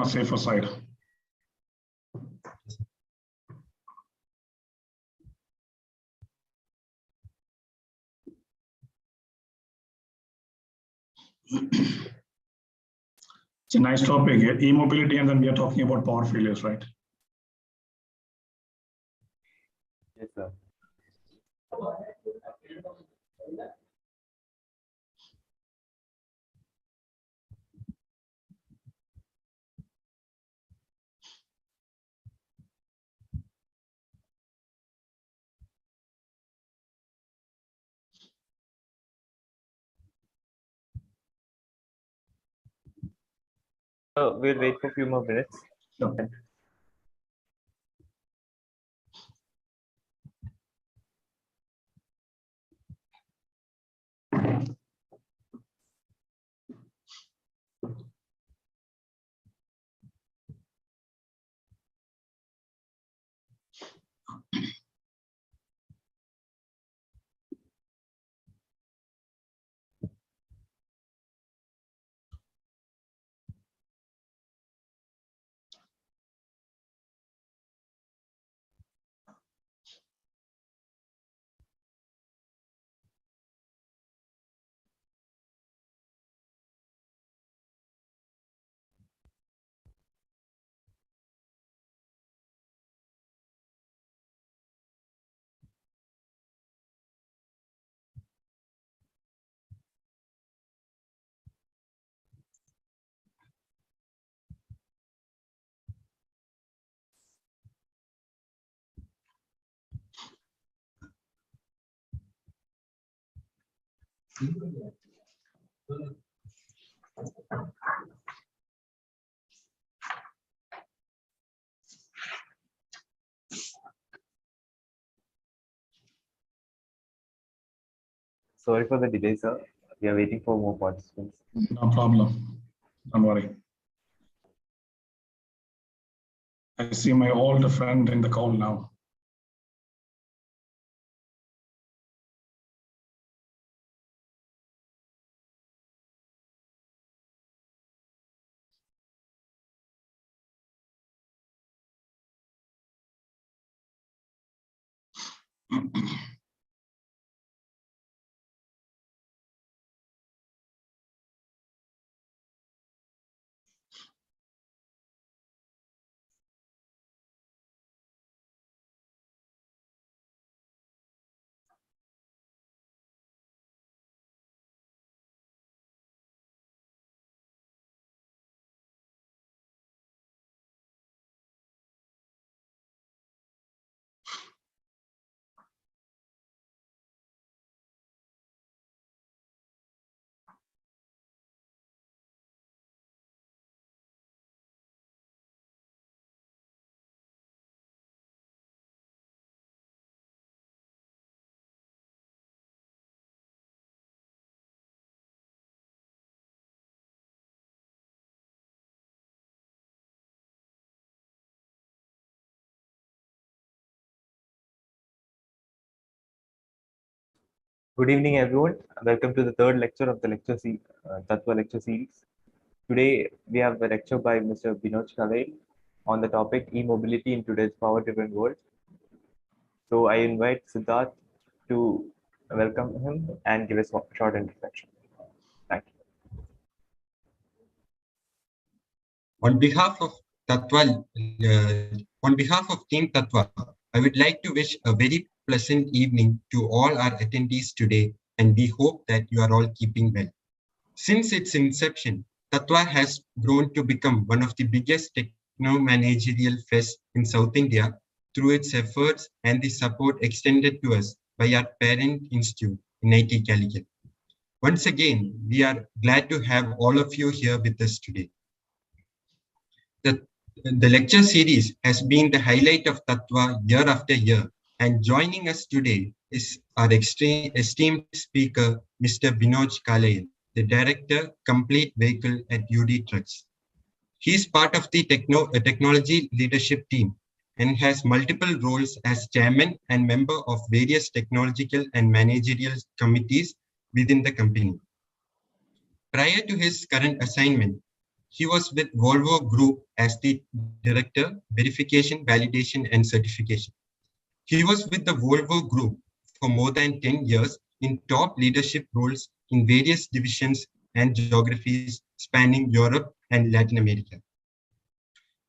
a safer side. It's a nice topic, e-mobility, and then we are talking about power failures, right? Yes, sir. We'll wait for a few more minutes. Sure. Sorry for the delay, sir. We are waiting for more participants. No problem. Don't worry. I see my old friend in the call now. Good evening, everyone. Welcome to the third lecture of the Tathva lecture series. Today, we have a lecture by Mr. Binoj Kalayil on the topic e-mobility in today's power-driven world. So I invite Siddharth to welcome him and give a short introduction. Thank you. On behalf of Team Tathva, I would like to wish a very pleasant evening to all our attendees today, and we hope that you are all keeping well. Since its inception, Tathva has grown to become one of the biggest techno-managerial fests in South India through its efforts and the support extended to us by our parent institute, NIT Calicut. Once again, we are glad to have all of you here with us today. The lecture series has been the highlight of Tathva year after year, and joining us today is our esteemed speaker, Mr. Binoj Kalayil, the Director, Complete Vehicle at UD Trucks. He is part of the technology leadership team and has multiple roles as chairman and member of various technological and managerial committees within the company. Prior to his current assignment, he was with Volvo Group as the Director, Verification, Validation and Certification. He was with the Volvo Group for more than 10 years in top leadership roles in various divisions and geographies spanning Europe and Latin America.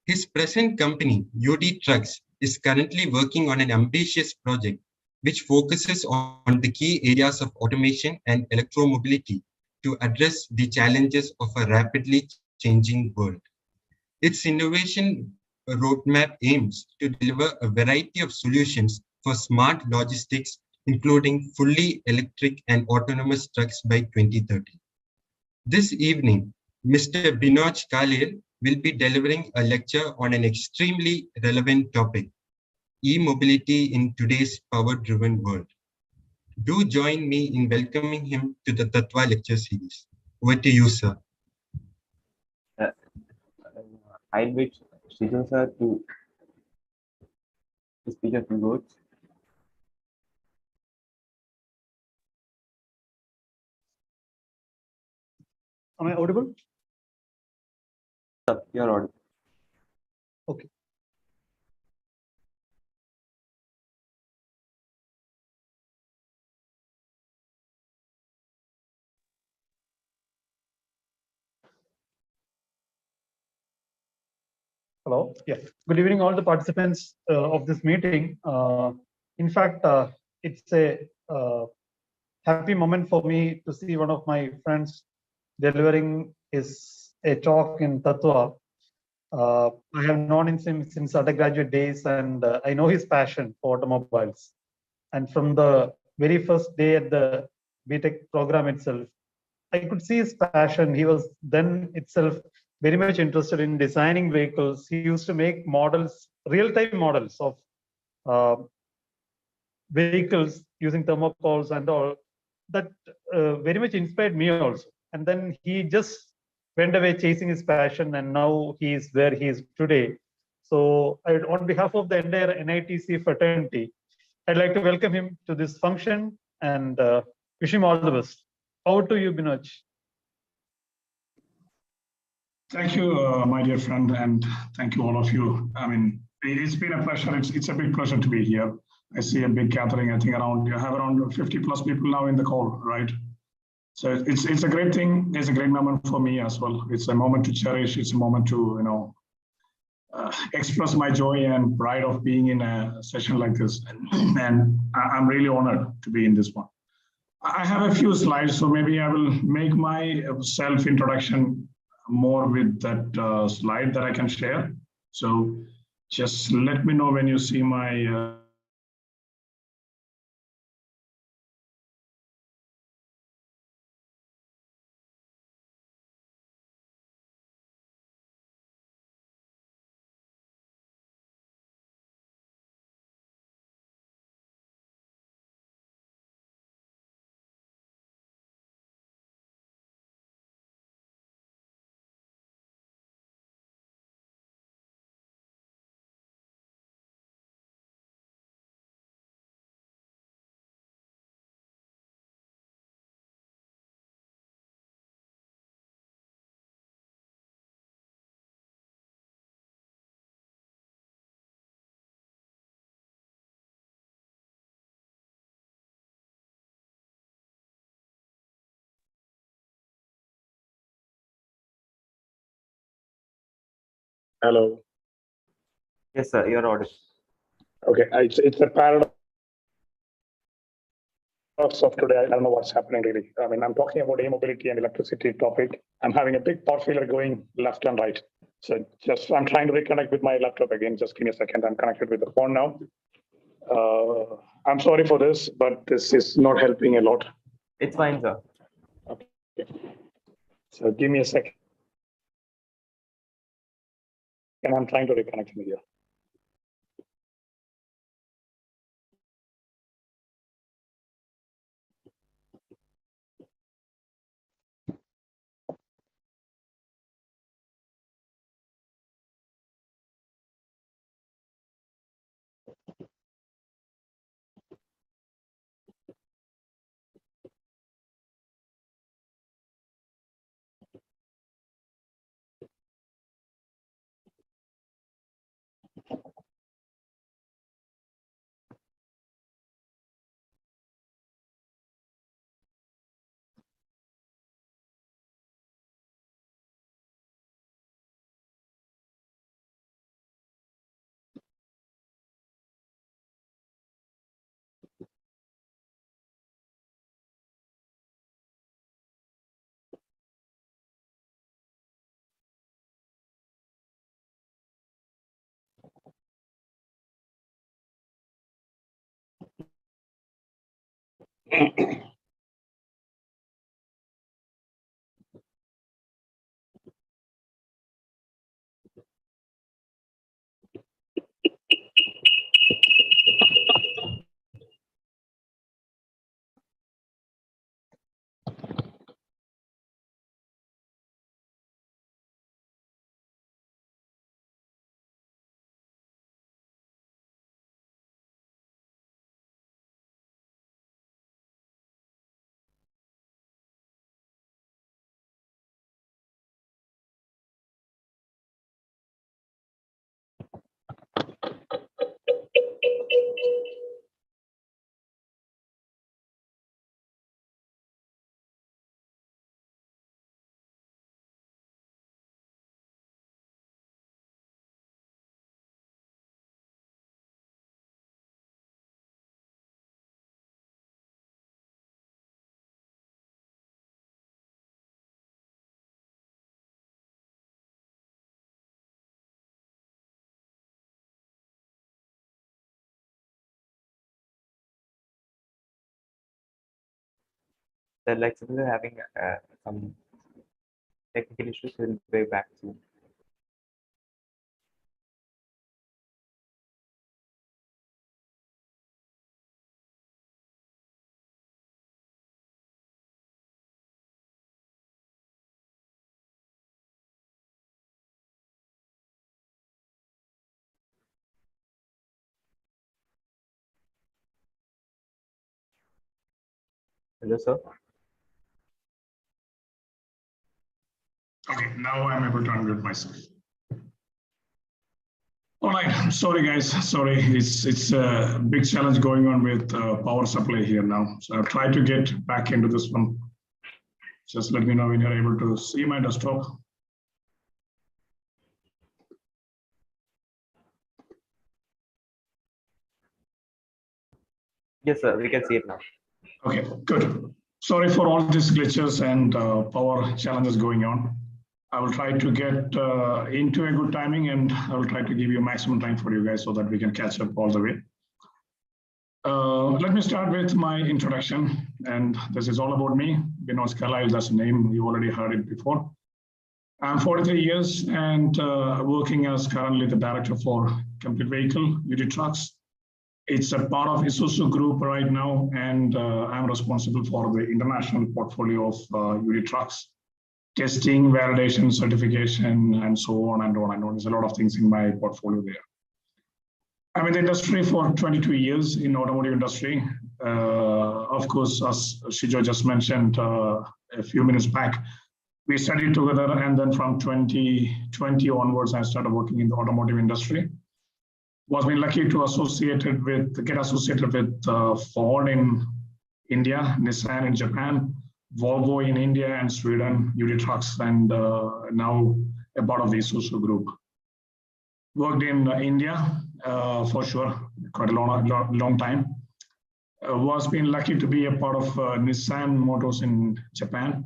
His present company, UD Trucks, is currently working on an ambitious project which focuses on the key areas of automation and electromobility to address the challenges of a rapidly changing world. Its innovation roadmap aims to deliver a variety of solutions for smart logistics, including fully electric and autonomous trucks by 2030. This evening, Mr. Binoj Kalayil will be delivering a lecture on an extremely relevant topic, e-mobility in today's power-driven world. Do join me in welcoming him to the Tathva lecture series. Over to you, sir. I invite Srijan sir to speak a few words. Am I audible? You're audible. Okay. Hello. Yeah. Good evening, all the participants of this meeting. In fact, it's a happy moment for me to see one of my friends delivering a talk in Tathva. I have known him since undergraduate days, and I know his passion for automobiles. And from the very first day at the BTech program itself, I could see his passion. He was then itself very much interested in designing vehicles. He used to make models, real-time models of vehicles using thermocols and all. That very much inspired me also. And then he just went away chasing his passion, and now he is where he is today. So on behalf of the entire NITC fraternity, I'd like to welcome him to this function and wish him all the best. Over to you, Binoj. Thank you, my dear friend, and thank you all of you. I mean, it's been a pleasure. It's a big pleasure to be here. I see a big gathering. I think you have around 50 plus people now in the call, right? So it's a great thing. It's a great moment for me as well. It's a moment to cherish. It's a moment to express my joy and pride of being in a session like this. And I'm really honored to be in this one. I have a few slides, so maybe I will make my self-introduction more with that slide that I can share. So just let me know when you see my Hello. Yes, sir, you're audible. Okay, it's a paradox of today. I don't know what's happening really. I mean, I'm talking about e-mobility and electricity topic. I'm having a big power failure going left and right. So I'm trying to reconnect with my laptop again. Just give me a second. I'm connected with the phone now. I'm sorry for this, but this is not helping a lot. It's fine, sir. Okay. So give me a second. And I'm trying to reconnect me here. The lecturers are having some technical issues. We'll be back soon. Hello, sir. Okay, now I'm able to unmute myself. All right, sorry guys, sorry. It's a big challenge going on with power supply here now. So I've tried to get back into this one. Just let me know when you're able to see my desktop. Yes, sir. We can see it now. Okay, good. Sorry for all these glitches and power challenges going on. I will try to get into a good timing, and I will try to give you maximum time for you guys so that we can catch up all the way. Let me start with my introduction, and this is all about me. Binoj Kalayil, that's the name, you already heard it before. I'm 43 years and working as currently the director for complete vehicle, UD trucks. It's a part of Isuzu Group right now, and I'm responsible for the international portfolio of UD trucks, testing, validation, certification, and so on and on and on. There's a lot of things in my portfolio there. I'm in the industry for 22 years in automotive industry. Of course, as Shijo just mentioned a few minutes back, we studied together, and then from 2020 onwards, I started working in the automotive industry. Was been lucky to get associated with Ford in India, Nissan in Japan, Volvo in India and Sweden, UD Trucks, and now a part of the Isuzu Group. Worked in India for sure, quite a long time. Was been lucky to be a part of Nissan Motors in Japan,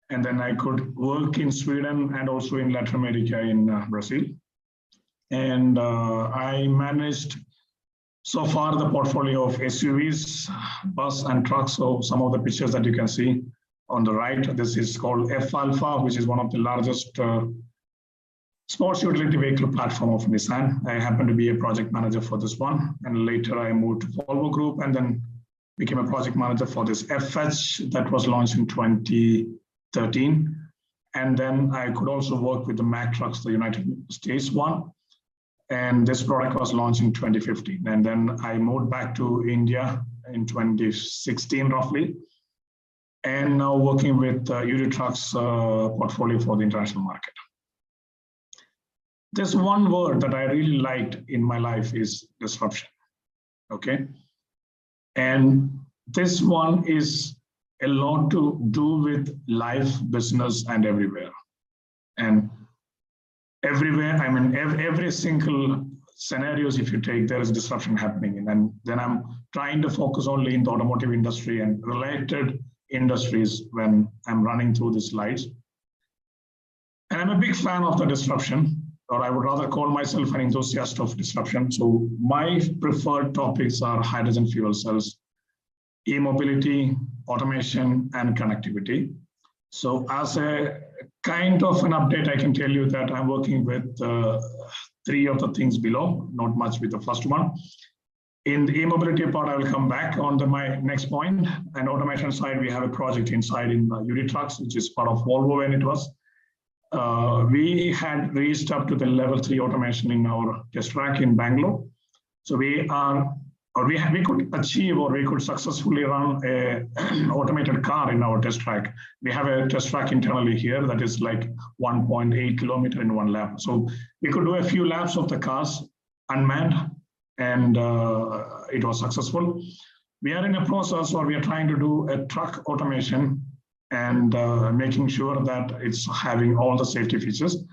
and then I could work in Sweden and also in Latin America in Brazil. And I managed so far the portfolio of SUVs, bus and trucks. So some of the pictures that you can see on the right, this is called F Alpha, which is one of the largest sports utility vehicle platform of Nissan. I happen to be a project manager for this one. And later I moved to Volvo Group and then became a project manager for this FH that was launched in 2013. And then I could also work with the Mack Trucks, the United States one. And this product was launched in 2015. And then I moved back to India in 2016, roughly. And now working with UD Trucks portfolio for the international market. There's one word that I really liked in my life is disruption, okay? And this one is a lot to do with life, business, and everywhere. And everywhere, I mean, every single scenarios, if you take, there is disruption happening. And then I'm trying to focus only in the automotive industry and related industries when I'm running through the slides. And I'm a big fan of the disruption, or I would rather call myself an enthusiast of disruption. So my preferred topics are hydrogen fuel cells, e-mobility, automation, and connectivity. So as a kind of an update, I can tell you that I'm working with 3 of the things below, not much with the first one. In the e-mobility part, I will come back on my next point. And automation side, we have a project inside in UD Trucks, which is part of Volvo when it was. We had reached up to the level 3 automation in our test track in Bangalore. So we could achieve, or we could successfully run an automated car in our test track. We have a test track internally here that is like 1.8 kilometers in 1 lap. So we could do a few laps of the cars unmanned, and it was successful. We are in a process where we are trying to do a truck automation and making sure that it's having all the safety features.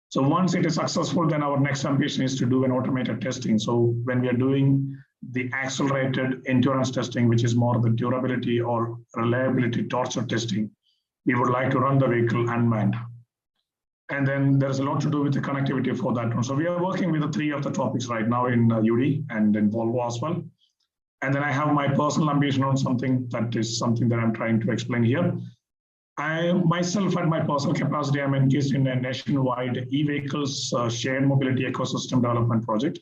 So once it is successful, then our next ambition is to do an automated testing. So when we are doing the accelerated endurance testing, which is more the durability or reliability torture testing, we would like to run the vehicle unmanned. And then there's a lot to do with the connectivity for that one. So we are working with the 3 of the topics right now in UD and in Volvo as well. And then I have my personal ambition on something that I'm trying to explain here. I myself, at my personal capacity, I'm engaged in a nationwide e-vehicles shared mobility ecosystem development project.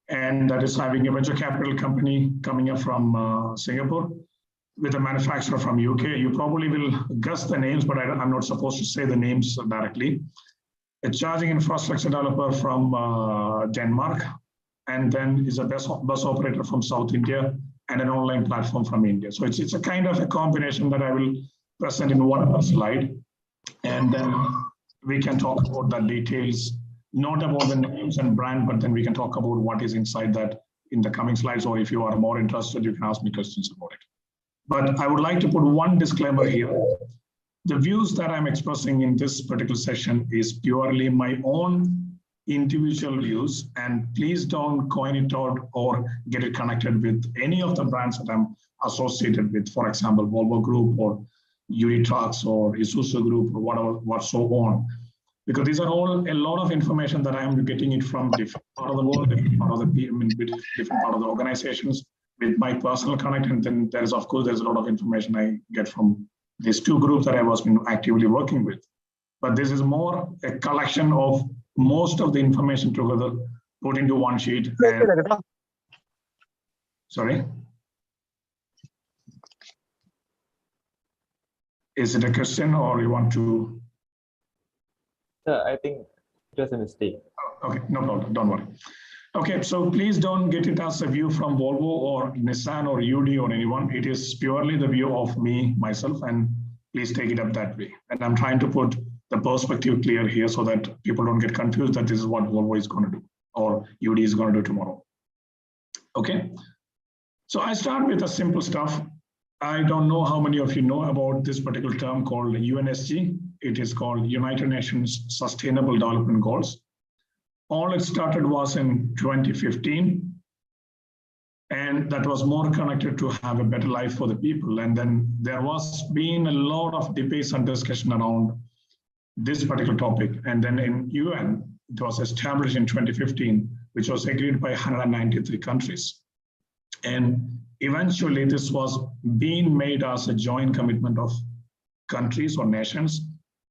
And that is having a venture capital company coming up from Singapore with a manufacturer from UK. You probably will guess the names, but I'm not supposed to say the names directly. A charging infrastructure developer from Denmark, and then is a bus operator from South India, and an online platform from India. So it's a kind of a combination that I will present in one slide, and then we can talk about the details, not about the names and brand, but then we can talk about what is inside that in the coming slides, or if you are more interested, you can ask me questions about it. But I would like to put one disclaimer here. The views that I'm expressing in this particular session is purely my own individual views, and please don't coin it out or get it connected with any of the brands that I'm associated with, for example, Volvo Group or UD Trucks or Isuzu Group or whatever, so on. Because these are all a lot of information that I am getting it from different part of the world, different part of different part of the organizations with my personal connect. And then there's a lot of information I get from these 2 groups that I was been actively working with. But this is more a collection of most of the information together, put into one sheet. And, sorry? Is it a question or you want to? I think it was a mistake. Okay, no problem, don't worry. Okay, so please don't get it as a view from Volvo or Nissan or UD or anyone. It is purely the view of me, myself, and please take it up that way. And I'm trying to put the perspective clear here so that people don't get confused that this is what Volvo is going to do or UD is going to do tomorrow. Okay, so I start with the simple stuff. I don't know how many of you know about this particular term called UNSG. It is called United Nations Sustainable Development Goals. All it started was in 2015. And that was more connected to have a better life for the people. And then there was been a lot of debates and discussion around this particular topic. And then in UN, it was established in 2015, which was agreed by 193 countries. And eventually this was being made as a joint commitment of countries or nations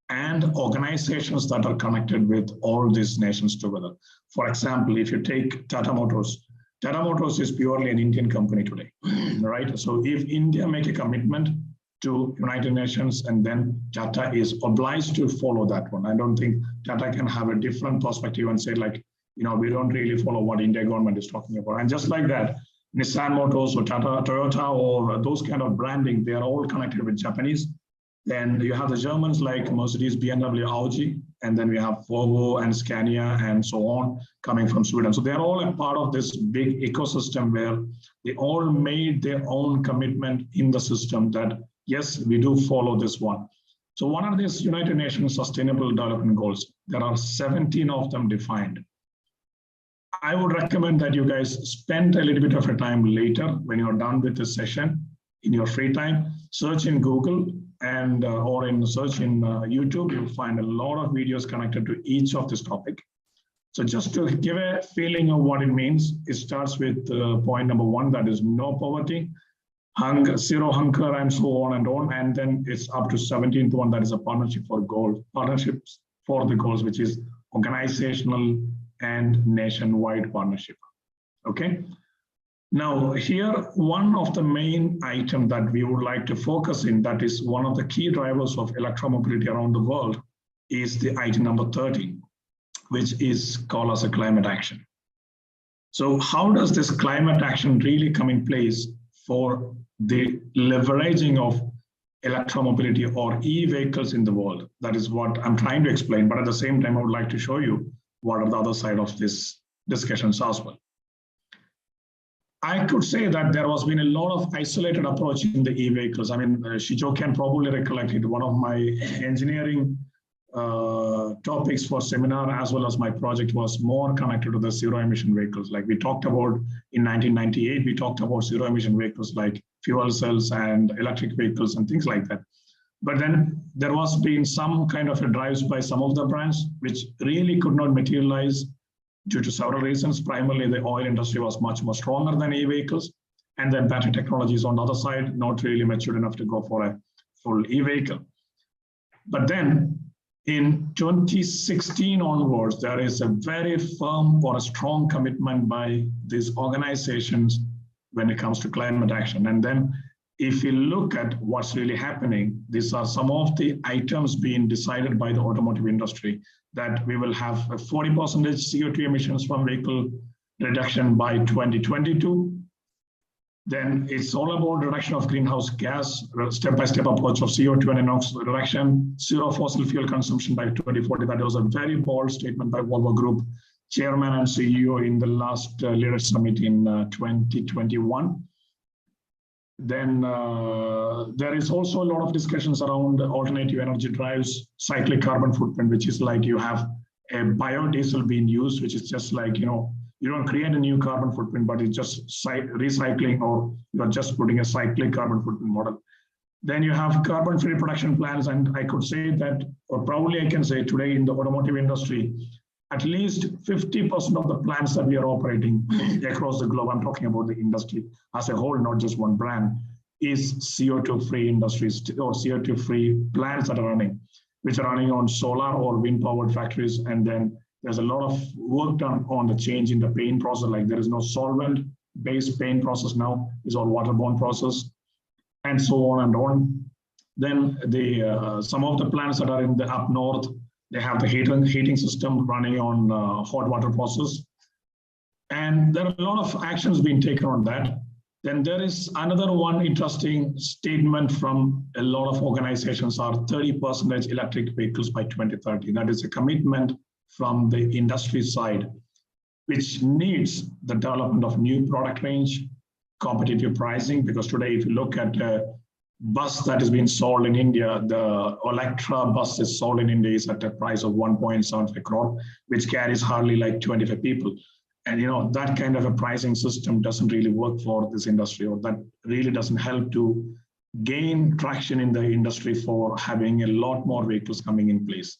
and organizations that are connected with all these nations together. For example, if you take Tata Motors is purely an Indian company today, right? So if India make a commitment to United Nations, and then Tata is obliged to follow that one. I don't think Tata can have a different perspective and say like, we don't really follow what India government is talking about. And just like that, Nissan Motors or Toyota or those kind of branding, they are all connected with Japanese. Then you have the Germans like Mercedes, BMW, Audi, and then we have Volvo and Scania and so on coming from Sweden. So they're all a part of this big ecosystem where they all made their own commitment in the system that, yes, we do follow this one. So what are these United Nations Sustainable Development Goals? There are 17 of them defined. I would recommend that you guys spend a little bit of your time later when you're done with this session, in your free time, search in Google and or in search in YouTube, you'll find a lot of videos connected to each of this topic. So just to give a feeling of what it means, it starts with point number 1, that is no poverty. zero hunger, and so on and on. And then it's up to 17th one, that is a partnerships for the goals, which is organizational and nationwide partnership. Okay. Now here, one of the main items that we would like to focus in, that is one of the key drivers of electromobility around the world, is the item number 13, which is called as a climate action. So how does this climate action really come in place for the leveraging of electromobility or e-vehicles in the world? That is what I'm trying to explain, but at the same time, I would like to show you what are the other side of this discussions as well. I could say that there has been a lot of isolated approach in the e-vehicles. I mean, Shijo can probably recollect it. One of my engineering topics for seminar as well as my project was more connected to the zero emission vehicles. Like we talked about in 1998, we talked about zero emission vehicles like fuel cells and electric vehicles and things like that. But then there was been some kind of a drives by some of the brands which really could not materialize due to several reasons. Primarily, the oil industry was much more stronger than e-vehicles, and then battery technologies on the other side, not really matured enough to go for a full e-vehicle. But then in 2016 onwards, there is a very firm or a strong commitment by these organizations when it comes to climate action. And then if you look at what's really happening, these are some of the items being decided by the automotive industry, that we will have a 40% CO2 emissions from vehicle reduction by 2022. Then it's all about reduction of greenhouse gas, step-by-step approach of CO2 and NOx reduction, zero fossil fuel consumption by 2040. That was a very bold statement by Volvo Group chairman and CEO in the last Leaders Summit in 2021. Then there is also a lot of discussions around alternative energy drives, cyclic carbon footprint, which is like you have a biodiesel being used, which is just like, you don't create a new carbon footprint, but it's just recycling, or you're just putting a cyclic carbon footprint model. Then you have carbon-free production plans, and I could say that, or probably I can say today in the automotive industry, at least 50% of the plants that we are operating across the globe, I'm talking about the industry as a whole, not just one brand, is CO2-free industries or CO2-free plants that are running, which are running on solar or wind-powered factories. And then there's a lot of work done on the change in the paint process. Like there is no solvent-based paint process now, it's all waterborne process, and so on and on. Then the some of the plants that are in the up north, they have the heating system running on hot water process. And there are a lot of actions being taken on that. Then there is another one interesting statement from a lot of organizations are 30% electric vehicles by 2030. That is a commitment from the industry side, which needs the development of new product range, competitive pricing, because today if you look at bus that is being sold in India, the Electra bus is sold in India is at a price of 1.75 crore, which carries hardly like 25 people. And that kind of a pricing system doesn't really work for this industry, or that really doesn't help to gain traction in the industry for having a lot more vehicles coming in place.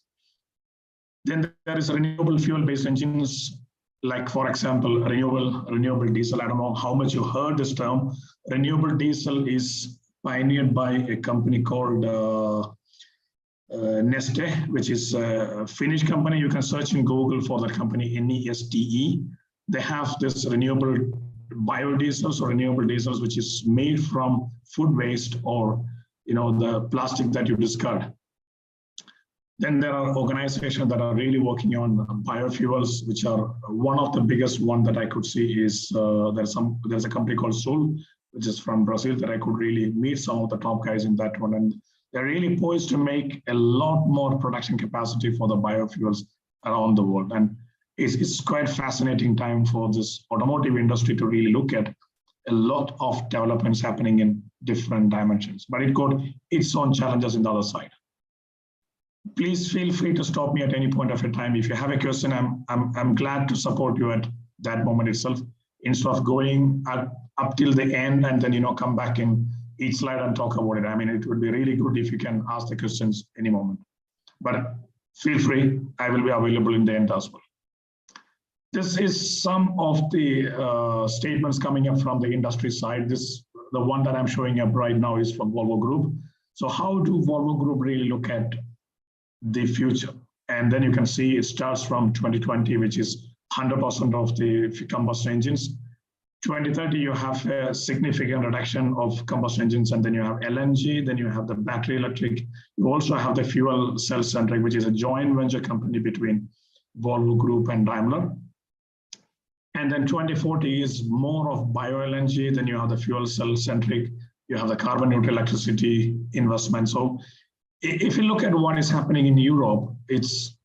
Then there is renewable fuel-based engines, like for example, renewable diesel. I don't know how much you heard this term. Renewable diesel is pioneered by a company called Neste, which is a Finnish company. You can search in Google for that company, Neste. They have this renewable biodiesels or renewable diesels, which is made from food waste or the plastic that you discard. Then there are organizations that are really working on biofuels, which are one of the biggest one that I could see is there's a company called Sul, which is from Brazil, that I could really meet some of the top guys in that one. And they're really poised to make a lot more production capacity for the biofuels around the world. And it's quite fascinating time for this automotive industry to really look at a lot of developments happening in different dimensions, but it got its own challenges in the other side. Please feel free to stop me at any point of your time. If you have a question, I'm glad to support you at that moment itself, instead of going up till the end and then come back in each slide and talk about it. I mean, it would be really good if you can ask the questions any moment, but feel free, I will be available in the end as well. This is some of the statements coming up from the industry side. This the one that I'm showing up right now is from Volvo Group. So how do Volvo Group really look at the future? And then you can see it starts from 2020, which is 100% of the combustion engines. 2030, you have a significant reduction of combustion engines, and then you have LNG, then you have the battery electric. You also have the fuel cell centric, which is a joint venture company between Volvo Group and Daimler. And then 2040 is more of bio LNG, then you have the fuel cell centric, you have the carbon neutral electricity investment. So if you look at what is happening in Europe, it's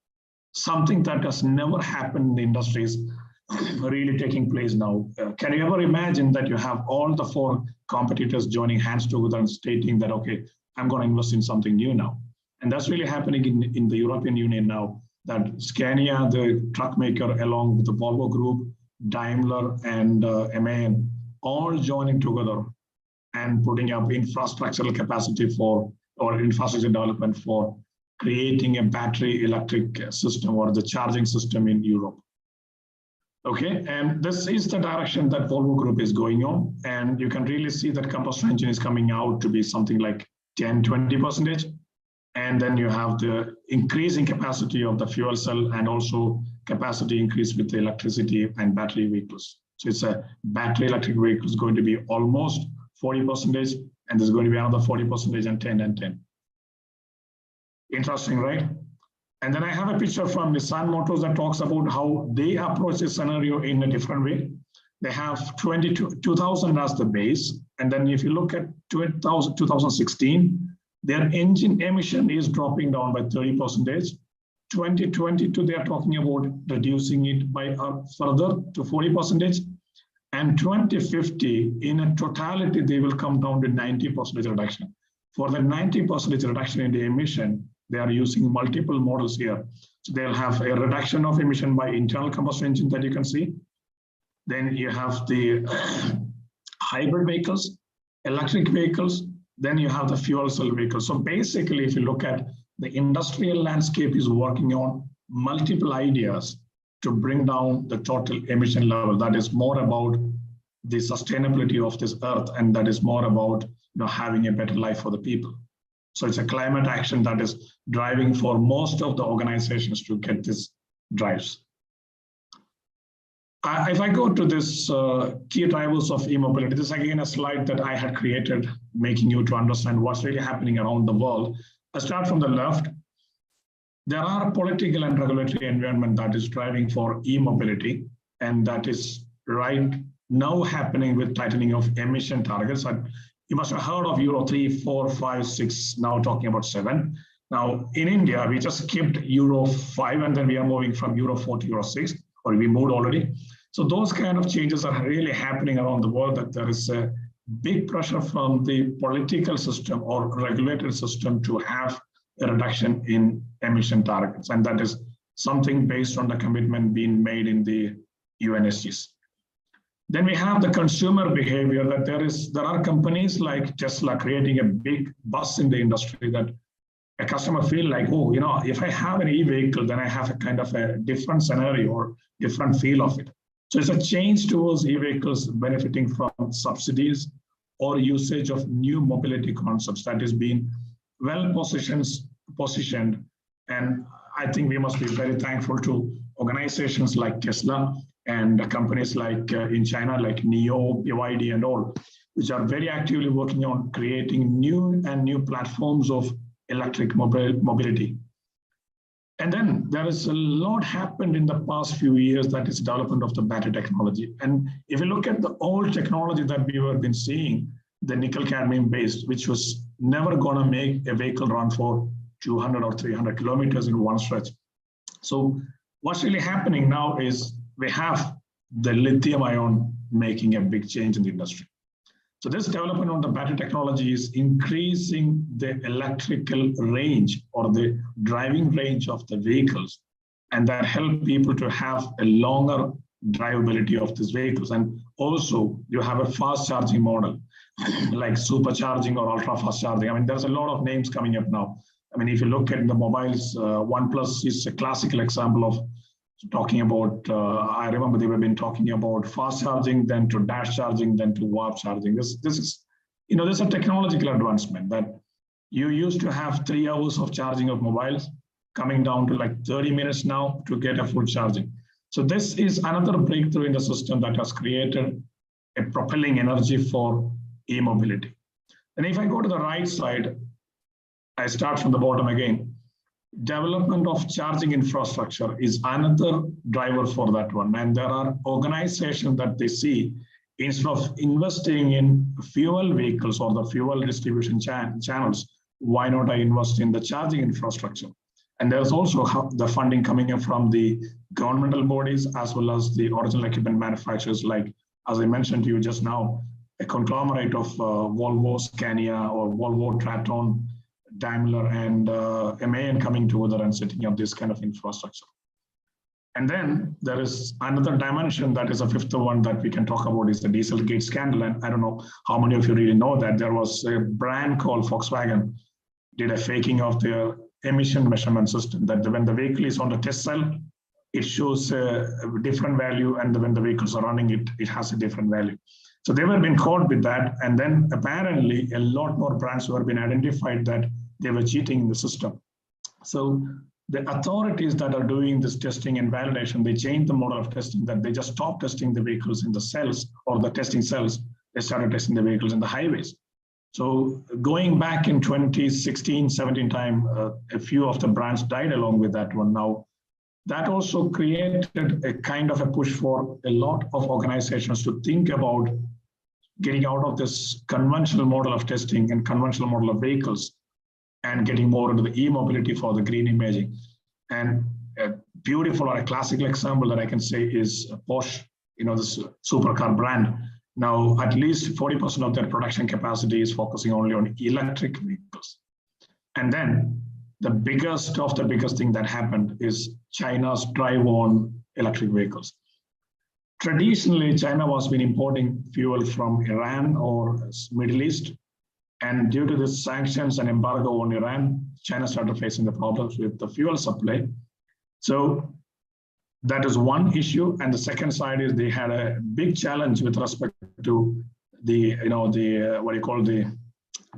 something that has never happened in the industries really taking place now. Can you ever imagine that you have all the 4 competitors joining hands together and stating that, okay, I'm going to invest in something new now? And that's really happening in the European Union now, that Scania, the truck maker, along with the Volvo Group, Daimler, and MAN, all joining together and putting up infrastructural capacity for, or infrastructure development for creating a battery electric system or the charging system in Europe. Okay, and this is the direction that Volvo Group is going on. And you can really see that combustion engine is coming out to be something like 10-20%. And then you have the increasing capacity of the fuel cell and also capacity increase with the electricity and battery vehicles. So it's a battery electric vehicle is going to be almost 40%, and there's going to be another 40% and 10 and 10. Interesting, right? And then I have a picture from Nissan Motors that talks about how they approach this scenario in a different way. They have 2000 as the base. And then if you look at 2016, their engine emission is dropping down by 30%. 2022, they are talking about reducing it by further to 40%. And 2050, in a totality, they will come down to 90% reduction. For the 90% reduction in the emission, they are using multiple models here. So they'll have a reduction of emission by internal combustion engine that you can see. Then you have the hybrid vehicles, electric vehicles, then you have the fuel cell vehicles. So basically, if you look at the industrial landscape is working on multiple ideas to bring down the total emission level. That is more about the sustainability of this earth, and that is more about having a better life for the people. So it's a climate action that is driving for most of the organizations to get these drives. If I go to this key drivers of e-mobility, this is again a slide that I had created, making you to understand what's really happening around the world. I start from the left. There are political and regulatory environment that is driving for e-mobility, and that is right now happening with tightening of emission targets. You must have heard of Euro 3, 4, 5, 6, now talking about 7. Now, in India, we just skipped Euro 5, and then we are moving from Euro 4 to Euro 6, or we moved already. So those kind of changes are really happening around the world, that there is a big pressure from the political system or regulatory system to have a reduction in emission targets. And that is something based on the commitment being made in the UNSCs. Then we have the consumer behavior, that there are companies like Tesla creating a big buzz in the industry that a customer feel like, oh, if I have an e-vehicle, then I have a kind of a different scenario or different feel of it. So it's a change towards e-vehicles benefiting from subsidies or usage of new mobility concepts that is being well positioned. And I think we must be very thankful to organizations like Tesla and companies like in China, like NIO, BYD and all, which are very actively working on creating new platforms of electric mobility. And then there is a lot happened in the past few years, that is development of the battery technology. And if you look at the old technology that we have been seeing, the nickel cadmium based, which was never going to make a vehicle run for 200 or 300 kilometers in one stretch. So what's really happening now is we have the lithium ion making a big change in the industry. So this development on the battery technology is increasing the electrical range or the driving range of the vehicles, and that help people to have a longer drivability of these vehicles. And also you have a fast charging model like supercharging or ultra fast charging. I mean, there's a lot of names coming up now. I mean, if you look at the mobiles, OnePlus is a classical example of talking about, I remember they have been talking about fast charging, then to dash charging, then to warp charging. This is there's a technological advancement that you used to have 3 hours of charging of mobiles coming down to like 30 minutes now to get a full charging. So this is another breakthrough in the system that has created a propelling energy for e-mobility. And if I go to the right side, I start from the bottom again. Development of charging infrastructure is another driver for that one. And there are organizations that they see, instead of investing in fuel vehicles or the fuel distribution channels, why not I invest in the charging infrastructure? And there's also the funding coming in from the governmental bodies as well as the original equipment manufacturers, like, as I mentioned to you just now, a conglomerate of Volvo, Scania, or Volvo, Traton, Daimler, and MAN coming together and setting up this kind of infrastructure. And then there is another dimension that is a fifth one that we can talk about is the Dieselgate scandal. And I don't know how many of you really know that there was a brand called Volkswagen did a faking of their emission measurement system, that when the vehicle is on the test cell, it shows a different value, and when the vehicles are running, it has a different value. So they were being caught with that, and then apparently a lot more brands were being identified that they were cheating in the system. So the authorities that are doing this testing and validation, they changed the model of testing, that they just stopped testing the vehicles in the cells or the testing cells. They started testing the vehicles in the highways. So going back in 2016, 17 time, a few of the brands died along with that one. Now, that also created a kind of a push for a lot of organizations to think about getting out of this conventional model of testing and conventional model of vehicles and getting more into the e-mobility for the green imaging. And a beautiful or a classical example that I can say is Porsche, this supercar brand. Now, at least 40% of their production capacity is focusing only on electric vehicles. And then the biggest thing that happened is China's drive on electric vehicles. Traditionally, China was been importing fuel from Iran or Middle East. And due to the sanctions and embargo on Iran, China started facing the problems with the fuel supply. So that is one issue. And the second side is they had a big challenge with respect to the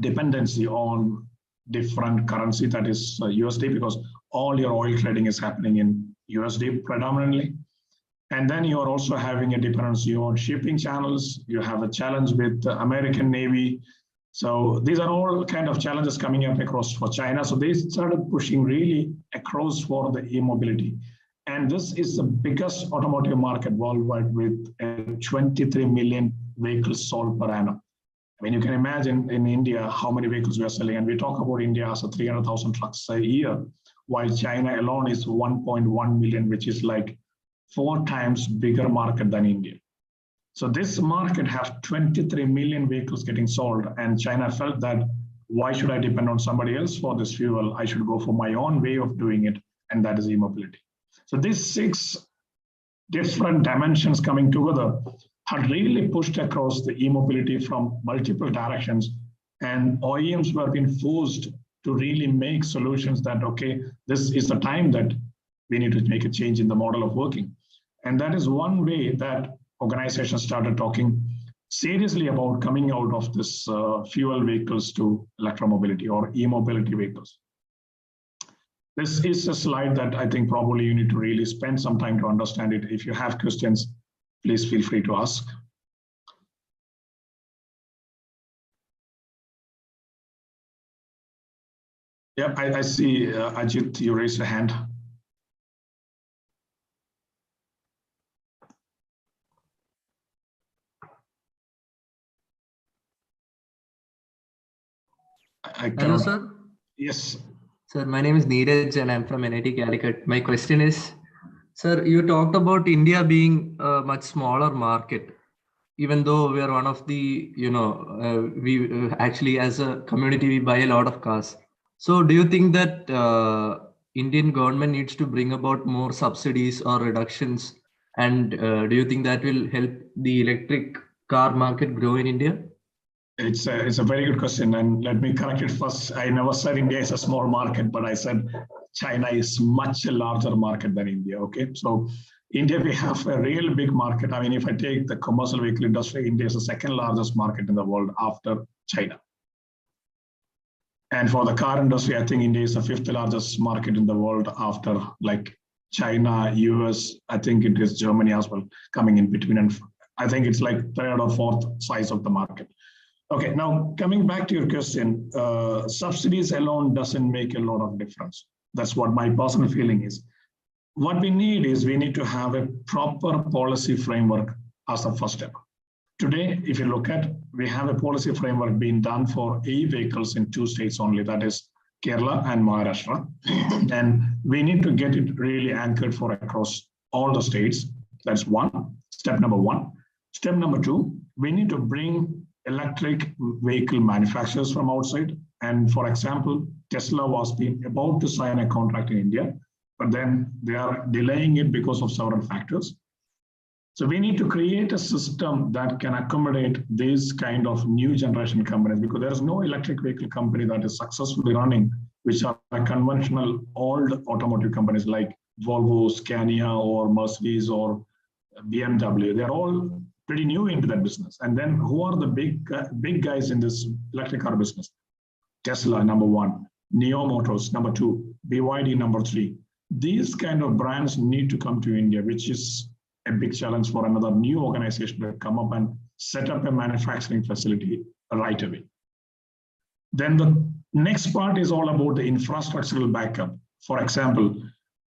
dependency on different currency, that is USD, because all your oil trading is happening in USD predominantly. And then you're also having a dependency on shipping channels. You have a challenge with the American Navy. So these are all kind of challenges coming up across for China. So they started pushing really across for the e-mobility. And this is the biggest automotive market worldwide with 23 million vehicles sold per annum. I mean, you can imagine in India how many vehicles we are selling. And we talk about India as a 300,000 trucks a year, while China alone is 1.1 million, which is like 4 times bigger market than India. So this market has 23 million vehicles getting sold, and China felt that why should I depend on somebody else for this fuel? I should go for my own way of doing it, and that is e-mobility. So these 6 different dimensions coming together had really pushed across the e-mobility from multiple directions, and OEMs were being forced to really make solutions that, okay, this is the time that we need to make a change in the model of working. And that is one way that organizations started talking seriously about coming out of this fuel vehicles to electromobility or e-mobility vehicles. This is a slide that I think probably you need to really spend some time to understand it. If you have questions, please feel free to ask. Yeah, I see Ajit, you raised a hand. Hello, sir. Yes. Sir, my name is Neeraj and I'm from NIT Calicut. My question is, sir, you talked about India being a much smaller market, even though we are one of the, we actually as a community, we buy a lot of cars. So do you think that Indian government needs to bring about more subsidies or reductions? And do you think that will help the electric car market grow in India? It's a very good question, and let me correct it first. I never said India is a small market, but I said China is much a larger market than India. Okay, so India, we have a real big market. I mean, if I take the commercial vehicle industry, India is the second largest market in the world after China. And for the car industry, I think India is the fifth largest market in the world after like China, US, I think it is Germany as well coming in between. And I think it's like third or fourth size of the market. Okay, now coming back to your question, subsidies alone doesn't make a lot of difference. That's what my personal feeling is. What we need is we need to have a proper policy framework as a first step. Today, if you look at, we have a policy framework being done for e-vehicles in 2 states only, that is Kerala and Maharashtra. And we need to get it really anchored for across all the states. That's step number one. Step number two, we need to bring electric vehicle manufacturers from outside. And for example, Tesla was about to sign a contract in India, but then they are delaying it because of several factors. So we need to create a system that can accommodate these kind of new generation companies, because there is no electric vehicle company that is successfully running, which are conventional old automotive companies like Volvo, Scania, or Mercedes, or BMW. They're all pretty new into that business. And then who are the big guys in this electric car business? Tesla, number one. Neo Motors, number two. BYD, number three. These kind of brands need to come to India, which is a big challenge for another new organization to come up and set up a manufacturing facility right away. Then the next part is all about the infrastructural backup. For example,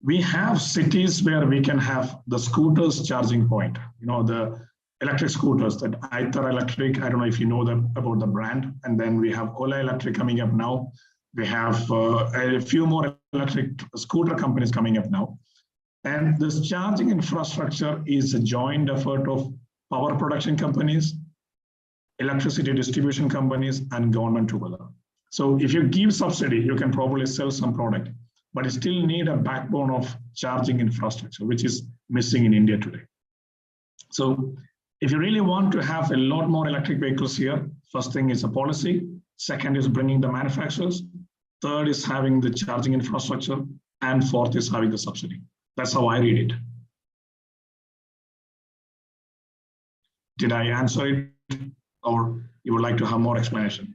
we have cities where we can have the scooters charging point, the electric scooters, that Either Electric, I don't know if you know about the brand, and then we have Ola Electric coming up now. We have a few more electric scooter companies coming up now. And this charging infrastructure is a joint effort of power production companies, electricity distribution companies, and government together. So if you give subsidy, you can probably sell some product, but you still need a backbone of charging infrastructure, which is missing in India today. So if you really want to have a lot more electric vehicles here, first thing is a policy. Second is bringing the manufacturers. Third is having the charging infrastructure. And fourth is having the subsidy. That's how I read it. Did I answer it, or you would like to have more explanation?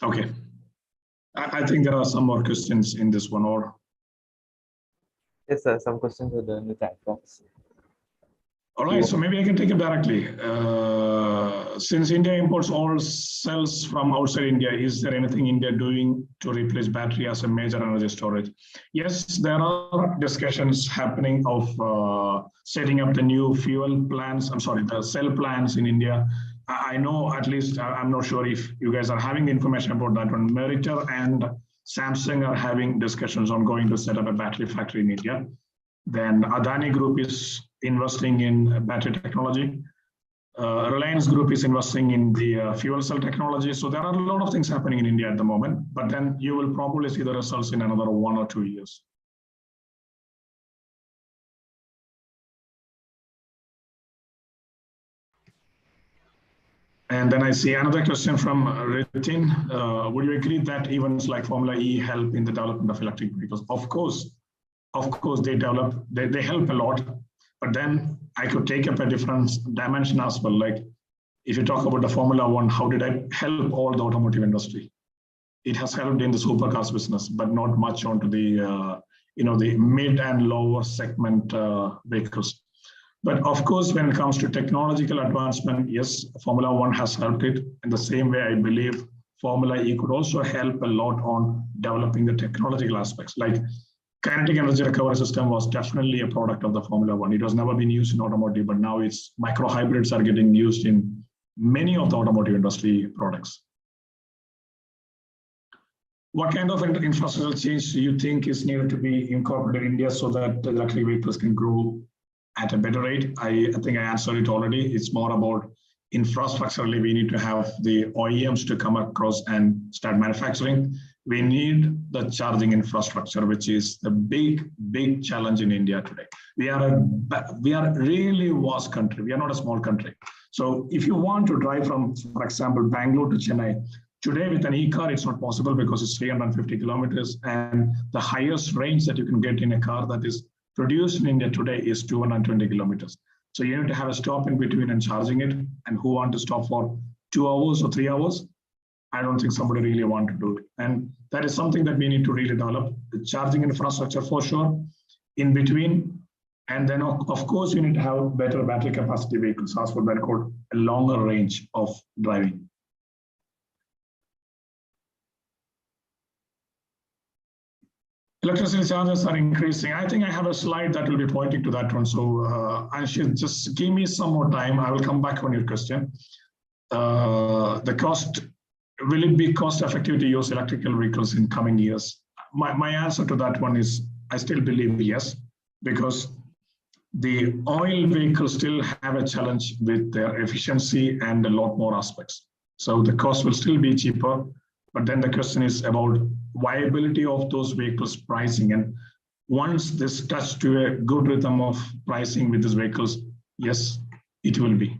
Okay. I think there are some more questions in this one, or? Yes, sir. Some questions are there in the chat box. All right, so maybe I can take it directly. Since India imports all cells from outside India, is there anything India doing to replace battery as a major energy storage? Yes, there are discussions happening of setting up the new fuel plants. The cell plants in India. I know, at least, I'm not sure if you guys are having information about that one. Meritor and Samsung are having discussions on going to set up a battery factory in India. Then Adani Group is investing in battery technology. Reliance Group is investing in the fuel cell technology. So there are a lot of things happening in India at the moment, but then you will probably see the results in another 1 or 2 years. And then I see another question from Ritin. Would you agree that events like Formula E help in the development of electric vehicles? Of course, they help a lot. But then I could take up a different dimension as well. Like if you talk about the Formula One, how did I help all the automotive industry? It has helped in the supercars business, but not much onto the the mid and lower segment vehicles. But of course, when it comes to technological advancement, yes, Formula One has helped it. In the same way, I believe Formula E could also help a lot on developing the technological aspects. Like kinetic energy recovery system was definitely a product of the Formula One. It was never been used in automotive, but now it's microhybrids are getting used in many of the automotive industry products. What kind of infrastructural change do you think is needed to be incorporated in India so that electric vehicles can grow at a better rate? I think I answered it already. It's more about infrastructurally, we need to have the OEMs to come across and start manufacturing. we need the charging infrastructure, which is the big challenge in India today. We are a really vast country. We are not a small country. So if you want to drive from, for example, Bangalore to Chennai, today with an e-car, it's not possible because it's 350 kilometers. And the highest range that you can get in a car that is produced in India today is 220 kilometers. So you need to have a stop in between and charging it. And who want to stop for 2 hours or 3 hours? I don't think somebody really want to do it. And that is something that we need to really develop, the charging infrastructure for sure, in between. And then of course, you need to have better battery capacity vehicles, as for that called a longer range of driving. Electricity charges are increasing. I think I have a slide that will be pointing to that one. So I should just give me some more time. I will come back on your question. The cost, will it be cost effective to use electrical vehicles in coming years? My answer to that one is, I still believe yes, because the oil vehicles still have a challenge with their efficiency and a lot more aspects. So the cost will still be cheaper, but then the question is about viability of those vehicles pricing. And once this touch to a good rhythm of pricing with these vehicles, yes, it will be.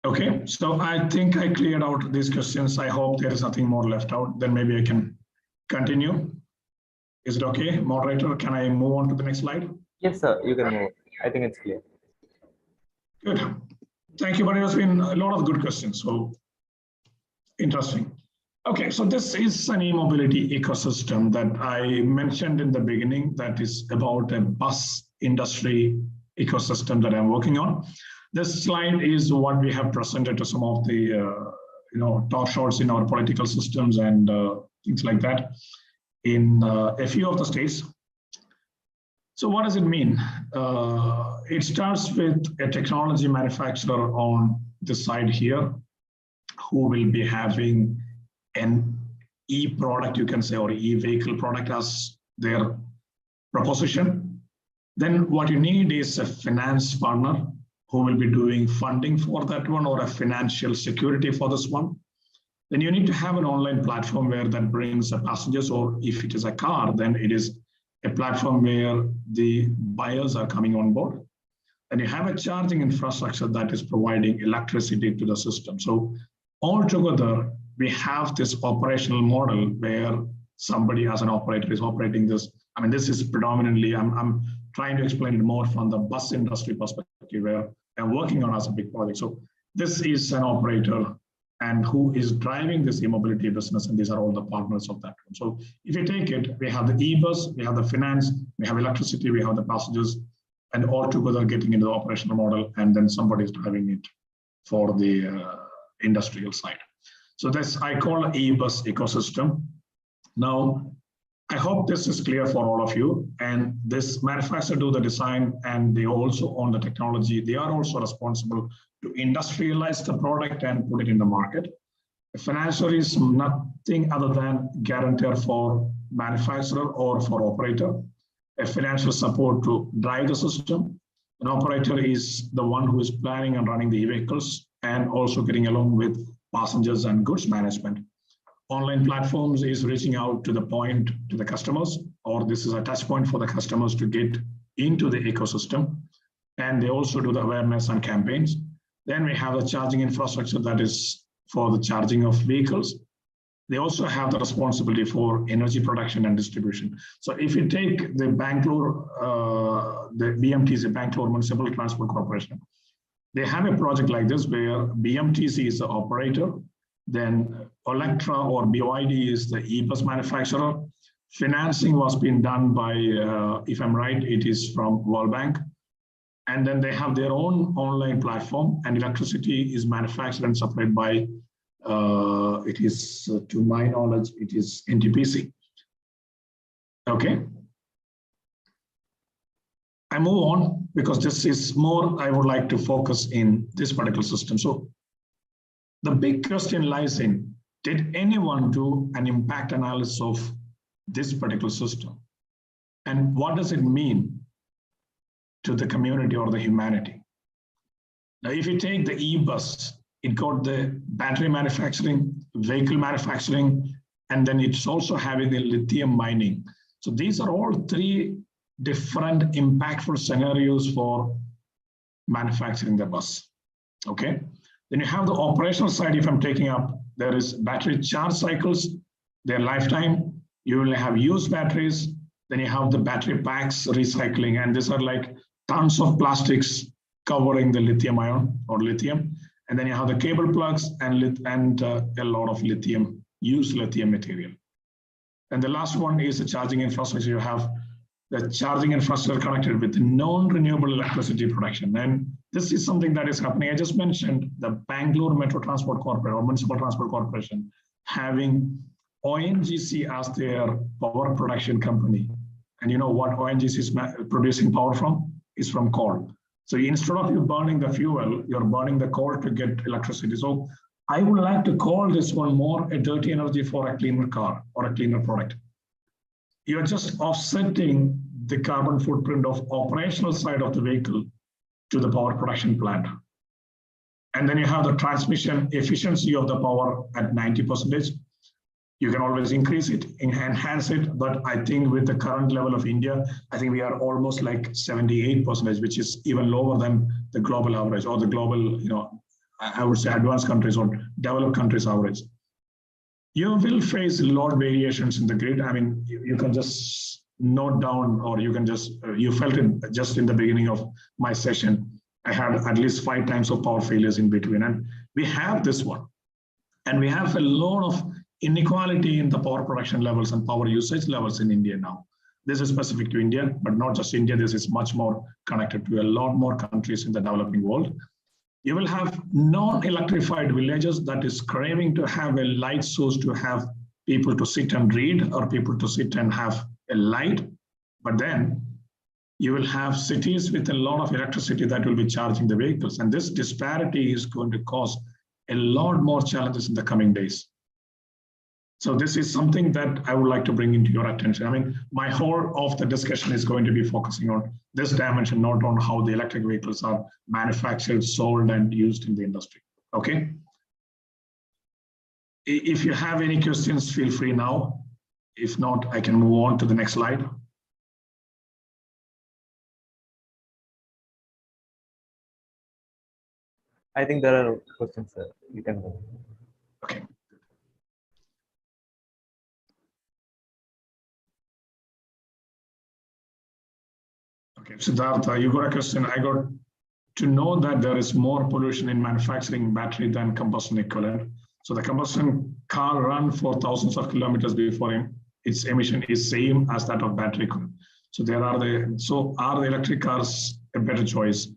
Okay, so I think I cleared out these questions. I hope there is nothing more left out. Then maybe I can continue. Is it okay, moderator? Can I move on to the next slide? Yes, sir, you can move. I think it's clear. Good. Thank you, but it has been a lot of good questions. So interesting. Okay, so this is an e-mobility ecosystem that I mentioned in the beginning that is about a bus industry ecosystem that I'm working on. This slide is what we have presented to some of the top shots in our political systems and things like that in a few of the states. So what does it mean? It starts with a technology manufacturer on the side here who will be having an e-product, you can say, or e-vehicle product as their proposition. Then what you need is a finance partner who will be doing funding for that one or a financial security for this one. Then you need to have an online platform where that brings the passengers, or if it is a car, then it is a platform where the buyers are coming on board. And you have a charging infrastructure that is providing electricity to the system. So altogether, we have this operational model where somebody as an operator is operating this. I mean, this is predominantly, I'm trying to explain it more from the bus industry perspective where I'm working on as a big project. So this is an operator and who is driving this e-mobility business, and these are all the partners of that one. So if you take it, we have the e-bus, we have the finance, we have electricity, we have the passengers, and all together getting into the operational model, and then somebody is driving it for the industrial side. So this I call e-bus ecosystem. Now, I hope this is clear for all of you. And this manufacturer do the design and they also own the technology. They are also responsible to industrialize the product and put it in the market. A financier is nothing other than guarantor for manufacturer or for operator. A financial support to drive the system. An operator is the one who is planning and running the vehicles and also getting along with passengers and goods management. Online platforms is reaching out to the point to the customers, or this is a touch point for the customers to get into the ecosystem. And they also do the awareness and campaigns. Then we have the charging infrastructure that is for the charging of vehicles. They also have the responsibility for energy production and distribution. So if you take the Bangalore, the BMTC, Bangalore Municipal Transport Corporation, they have a project like this where BMTC is the operator, then Electra or BYD is the e-bus manufacturer. Financing was being done by, if I'm right, it is from World Bank. And then they have their own online platform, and electricity is manufactured and supplied by, it is, to my knowledge, it is NTPC. Okay. I move on because this is more, I would like to focus in this particular system. So the big question lies in, did anyone do an impact analysis of this particular system? And what does it mean to the community or the humanity? Now, if you take the e-bus, it got the battery manufacturing, vehicle manufacturing, and then it's also having the lithium mining. So these are all three different impactful scenarios for manufacturing the bus. Okay. Then you have the operational side. If I'm taking up, there is battery charge cycles, their lifetime. You will have used batteries. Then you have the battery packs recycling, and these are like tons of plastics covering the lithium ion or lithium. And then you have the cable plugs and a lot of lithium, used lithium material. And the last one is the charging infrastructure. You have the charging infrastructure connected with non-renewable electricity production. And this is something that is happening. I just mentioned the Bangalore Metro Transport Corporation or Municipal Transport Corporation having ONGC as their power production company. And you know what ONGC is producing power from? Is from coal. So instead of you burning the fuel, you're burning the coal to get electricity. So I would like to call this one more a dirty energy for a cleaner car or a cleaner product. You're just offsetting the carbon footprint of operational side of the vehicle to the power production plant. And then you have the transmission efficiency of the power at 90%. You can always increase it, enhance it, but I think with the current level of India, I think we are almost like 78%, which is even lower than the global average or the global, I would say advanced countries or developed countries average. You will face load variations in the grid. I mean, you can just note down, or you can just, you felt it just in the beginning of my session. I had at least 5 times of power failures in between, and we have this one. And we have a lot of inequality in the power production levels and power usage levels in India now. This is specific to India, but not just India. This is much more connected to a lot more countries in the developing world. You will have non-electrified villages that is craving to have a light source to have people to sit and read or people to sit and have a light. But then you will have cities with a lot of electricity that will be charging the vehicles. And this disparity is going to cause a lot more challenges in the coming days. So this is something that I would like to bring into your attention. I mean, my whole of the discussion is going to be focusing on this dimension, not on how the electric vehicles are manufactured, sold, and used in the industry. Okay. If you have any questions, feel free now. If not, I can move on to the next slide. I think there are questions, sir. You can go. Okay. Okay, Siddhartha, you got a question. I got to know that there is more pollution in manufacturing battery than combustion equivalent. So the combustion car run for thousands of kilometers before its emission is same as that of battery equivalent. So are the electric cars a better choice?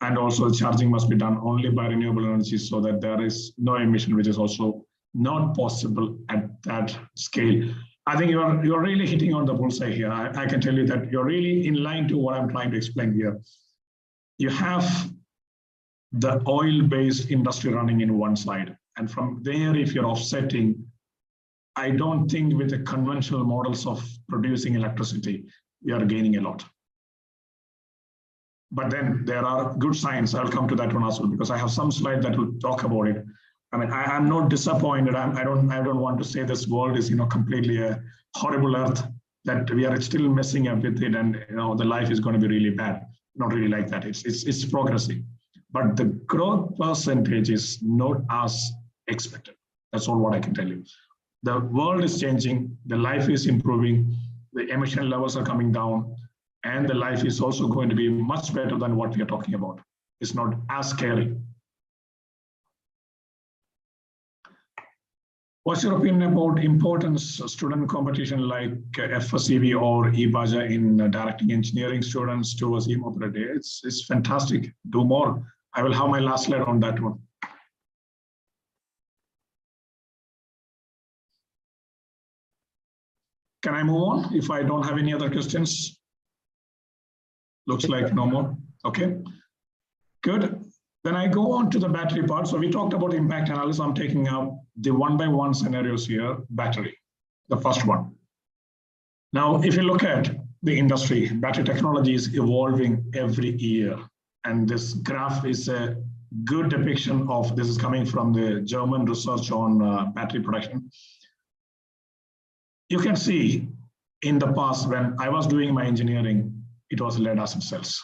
And also charging must be done only by renewable energy so that there is no emission, which is also not possible at that scale. I think you're really hitting on the bullseye here. I can tell you that you're really in line to what I'm trying to explain here. You have the oil-based industry running in one side. And from there, if you're offsetting, I don't think with the conventional models of producing electricity, we are gaining a lot. But then there are good signs. I'll come to that one as well, because I have some slide that will talk about it. I mean, I'm not disappointed. I don't want to say this world is, completely a horrible earth, that we are still messing up with it, and the life is going to be really bad. Not really like that. It's progressing, but the growth percentage is not as expected. That's all what I can tell you. The world is changing. The life is improving. The emission levels are coming down, and the life is also going to be much better than what we are talking about. It's not as scary. What's your opinion about importance student competition like FSEV or EBAJA in directing engineering students towards e-mobility? It's fantastic. Do more. I will have my last slide on that one. Can I move on if I don't have any other questions? Looks like no more. Okay, good. Then I go on to the battery part. So we talked about impact analysis. I'm taking out the one-by-one scenarios here, battery, the first one. Now, if you look at the industry, battery technology is evolving every year. And this graph is a good depiction of this is coming from the German research on battery production. You can see in the past when I was doing my engineering, it was lead acid cells.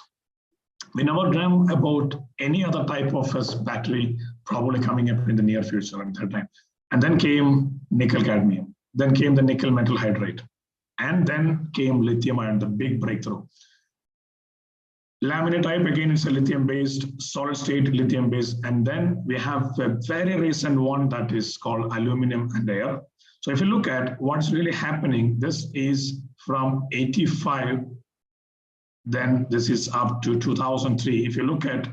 We never dreamt about any other type of battery probably coming up in the near future at that time. And then came nickel cadmium, then came the nickel metal hydride, and then came lithium ion, the big breakthrough. Laminate type, again, it's a lithium-based, solid-state lithium-based, and then we have a very recent one that is called aluminum and air. So if you look at what's really happening, this is from 85, then this is up to 2003. If you look at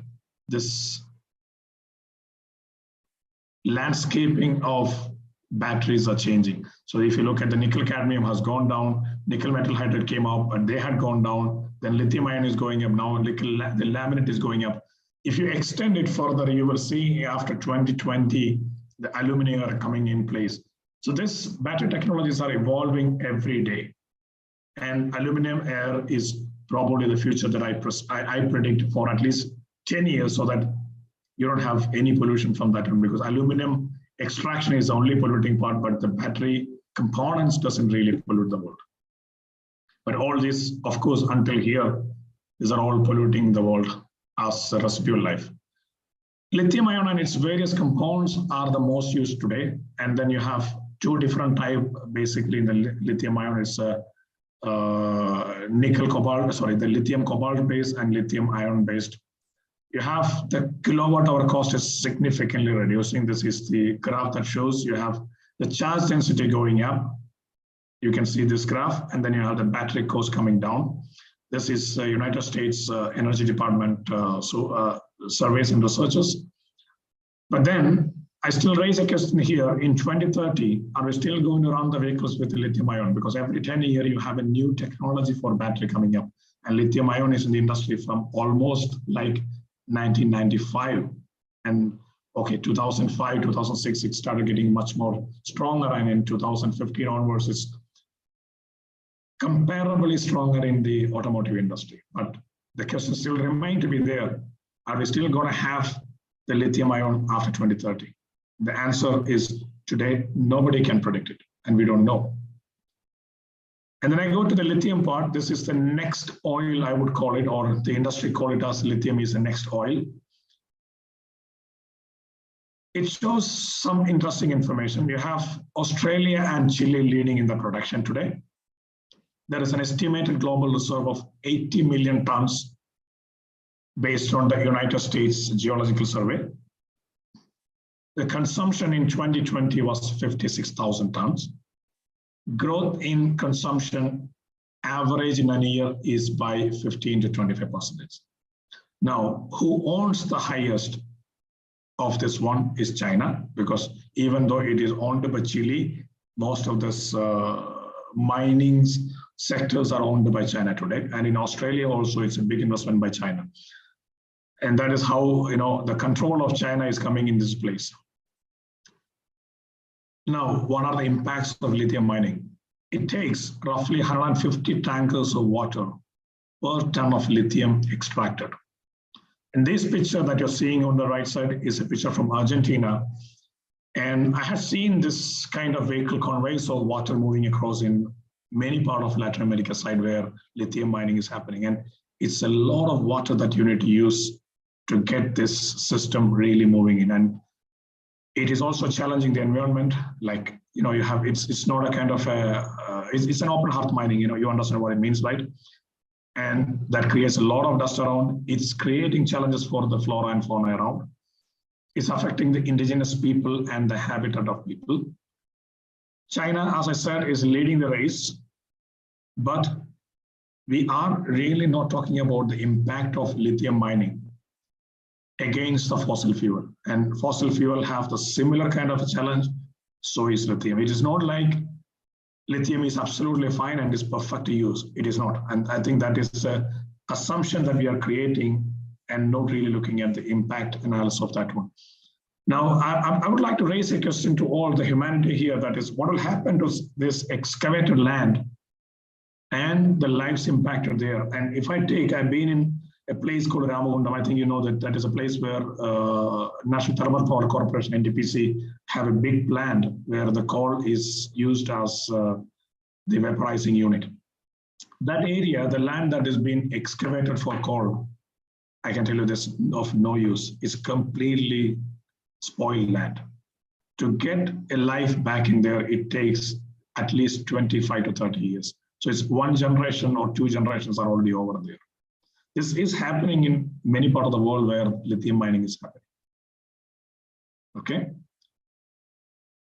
this landscaping of batteries are changing. So if you look at the nickel cadmium has gone down, nickel metal hydride came up, but they had gone down. Then lithium ion is going up now, the laminate is going up. If you extend it further, you will see after 2020, the aluminum are coming in place. So this battery technologies are evolving every day. And aluminum air is probably the future that I predict for at least 10 years so that you don't have any pollution from that one, because aluminum extraction is the only polluting part, but the battery components doesn't really pollute the world. But all this, of course, until here, these are all polluting the world as a residual life. Lithium ion and its various compounds are the most used today. And then you have two different types, basically in the lithium ion, it's a nickel cobalt, sorry, the lithium cobalt based and lithium ion based. You have the kilowatt hour cost is significantly reducing. This is the graph that shows you have the charge density going up. You can see this graph, and then you have the battery cost coming down. This is United States Energy Department surveys and researches. But then I still raise a question here, in 2030, are we still going to run the vehicles with the lithium ion? Because every 10 years you have a new technology for battery coming up, and lithium ion is in the industry from almost like 1995. And okay, 2005, 2006, it started getting much more stronger. And in 2015 onwards, it's comparably stronger in the automotive industry. But the question still remains to be there. Are we still going to have the lithium ion after 2030? The answer is today, nobody can predict it, and we don't know. And then I go to the lithium part. This is the next oil, I would call it, or the industry call it as lithium is the next oil. It shows some interesting information. You have Australia and Chile leading in the production today. There is an estimated global reserve of 80 million tons based on the United States Geological Survey. The consumption in 2020 was 56,000 tons. Growth in consumption average in a year is by 15 to 25%. Now, who owns the highest of this one is China, because even though it is owned by Chile, most of this mining sectors are owned by China today. And in Australia also, it's a big investment by China. And that is how, the control of China is coming in this place. Now, what are the impacts of lithium mining? It takes roughly 150 tankers of water per ton of lithium extracted. And this picture that you're seeing on the right side is a picture from Argentina. And I have seen this kind of vehicle conveys of water moving across in many parts of Latin America side where lithium mining is happening. And it's a lot of water that you need to use to get this system really moving in. And it is also challenging the environment. Like, you have, it's not a kind of it's an open heart mining, you understand what it means, right? And that creates a lot of dust around. It's creating challenges for the flora and fauna around. It's affecting the indigenous people and the habitat of people. China, as I said, is leading the race, but we are really not talking about the impact of lithium mining against the fossil fuel. And fossil fuel have the similar kind of a challenge, so is lithium. It is not like lithium is absolutely fine and is perfect to use. It is not. And I think that is an assumption that we are creating and not really looking at the impact analysis of that one. Now, I would like to raise a question to all the humanity here, that is, what will happen to this excavated land and the lives impacted there? And if I've been in a place called Ramagundam. I think you know that that is a place where National Thermal Power Corporation, NTPC, have a big plant where the coal is used as the vaporizing unit. That area, the land that is being excavated for coal, I can tell you this, of no use. It's completely spoiled land. To get a life back in there, it takes at least 25 to 30 years. So it's one generation or two generations are already over there. This is happening in many parts of the world where lithium mining is happening. Okay.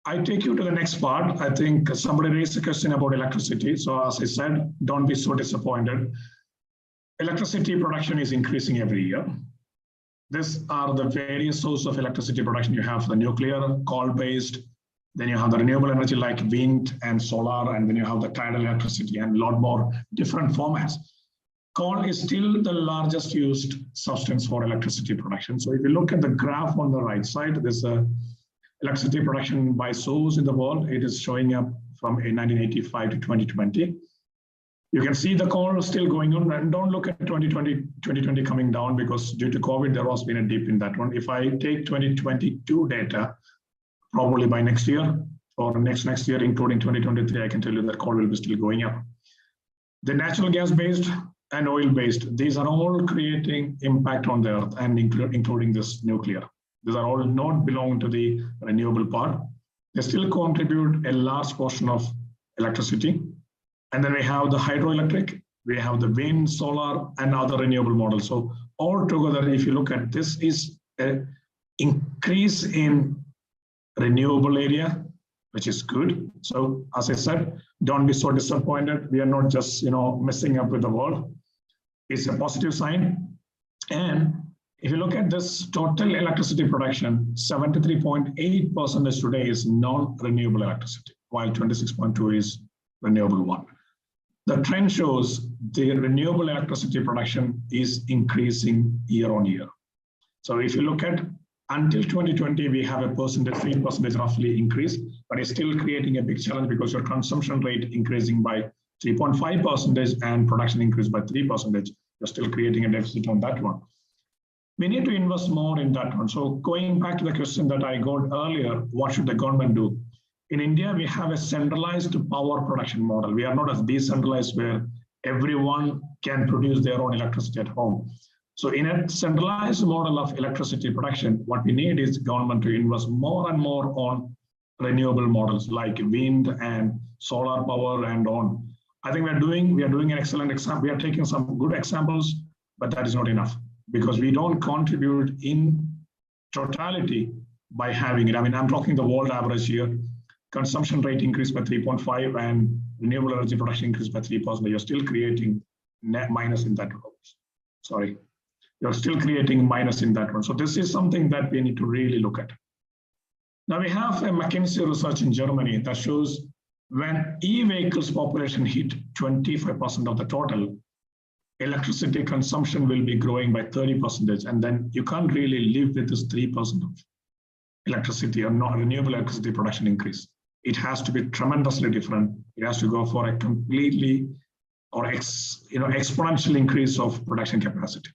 I take you to the next part. I think somebody raised a question about electricity. So as I said, don't be so disappointed. Electricity production is increasing every year. These are the various sources of electricity production. You have the nuclear, coal-based, then you have the renewable energy like wind and solar, and then you have the tidal electricity and a lot more different formats. Coal is still the largest used substance for electricity production. So if you look at the graph on the right side, there's a electricity production by source in the world. It is showing up from 1985 to 2020. You can see the coal is still going on, and don't look at 2020 coming down, because due to COVID, there has been a dip in that one. If I take 2022 data, probably by next year or next year, including 2023, I can tell you that coal will be still going up. The natural gas based and oil based, these are all creating impact on the earth, and including this nuclear. These are all not belong to the renewable part. They still contribute a large portion of electricity. And then we have the hydroelectric, we have the wind, solar, and other renewable models. So all together, if you look at this, is an increase in renewable area, which is good. So as I said, don't be so disappointed. We are not just messing up with the world. It's a positive sign. And if you look at this total electricity production, 73.8% today is non-renewable electricity, while 26.2 is renewable one. The trend shows the renewable electricity production is increasing year on year. So if you look at until 2020, we have a 3% roughly increase, but it's still creating a big challenge because your consumption rate increasing by 3.5% and production increased by 3%. You're still creating a deficit on that one. We need to invest more in that one. So going back to the question that I got earlier, what should the government do? In India, we have a centralized power production model. We are not as decentralized where everyone can produce their own electricity at home. So in a centralized model of electricity production, what we need is government to invest more and more on renewable models like wind and solar power and on. I think we are doing an excellent example. We are taking some good examples, but that is not enough because we don't contribute in totality by having it. I mean, I'm talking the world average here. Consumption rate increased by 3.5 and renewable energy production increased by 3%. You're still creating net minus in that one. Sorry. You're still creating minus in that one. So this is something that we need to really look at. Now we have a McKinsey research in Germany that shows when e-vehicles population hit 25% of the total, electricity consumption will be growing by 30%. And then you can't really live with this 3% of electricity or not renewable electricity production increase. It has to be tremendously different. It has to go for a completely or exponential increase of production capacity.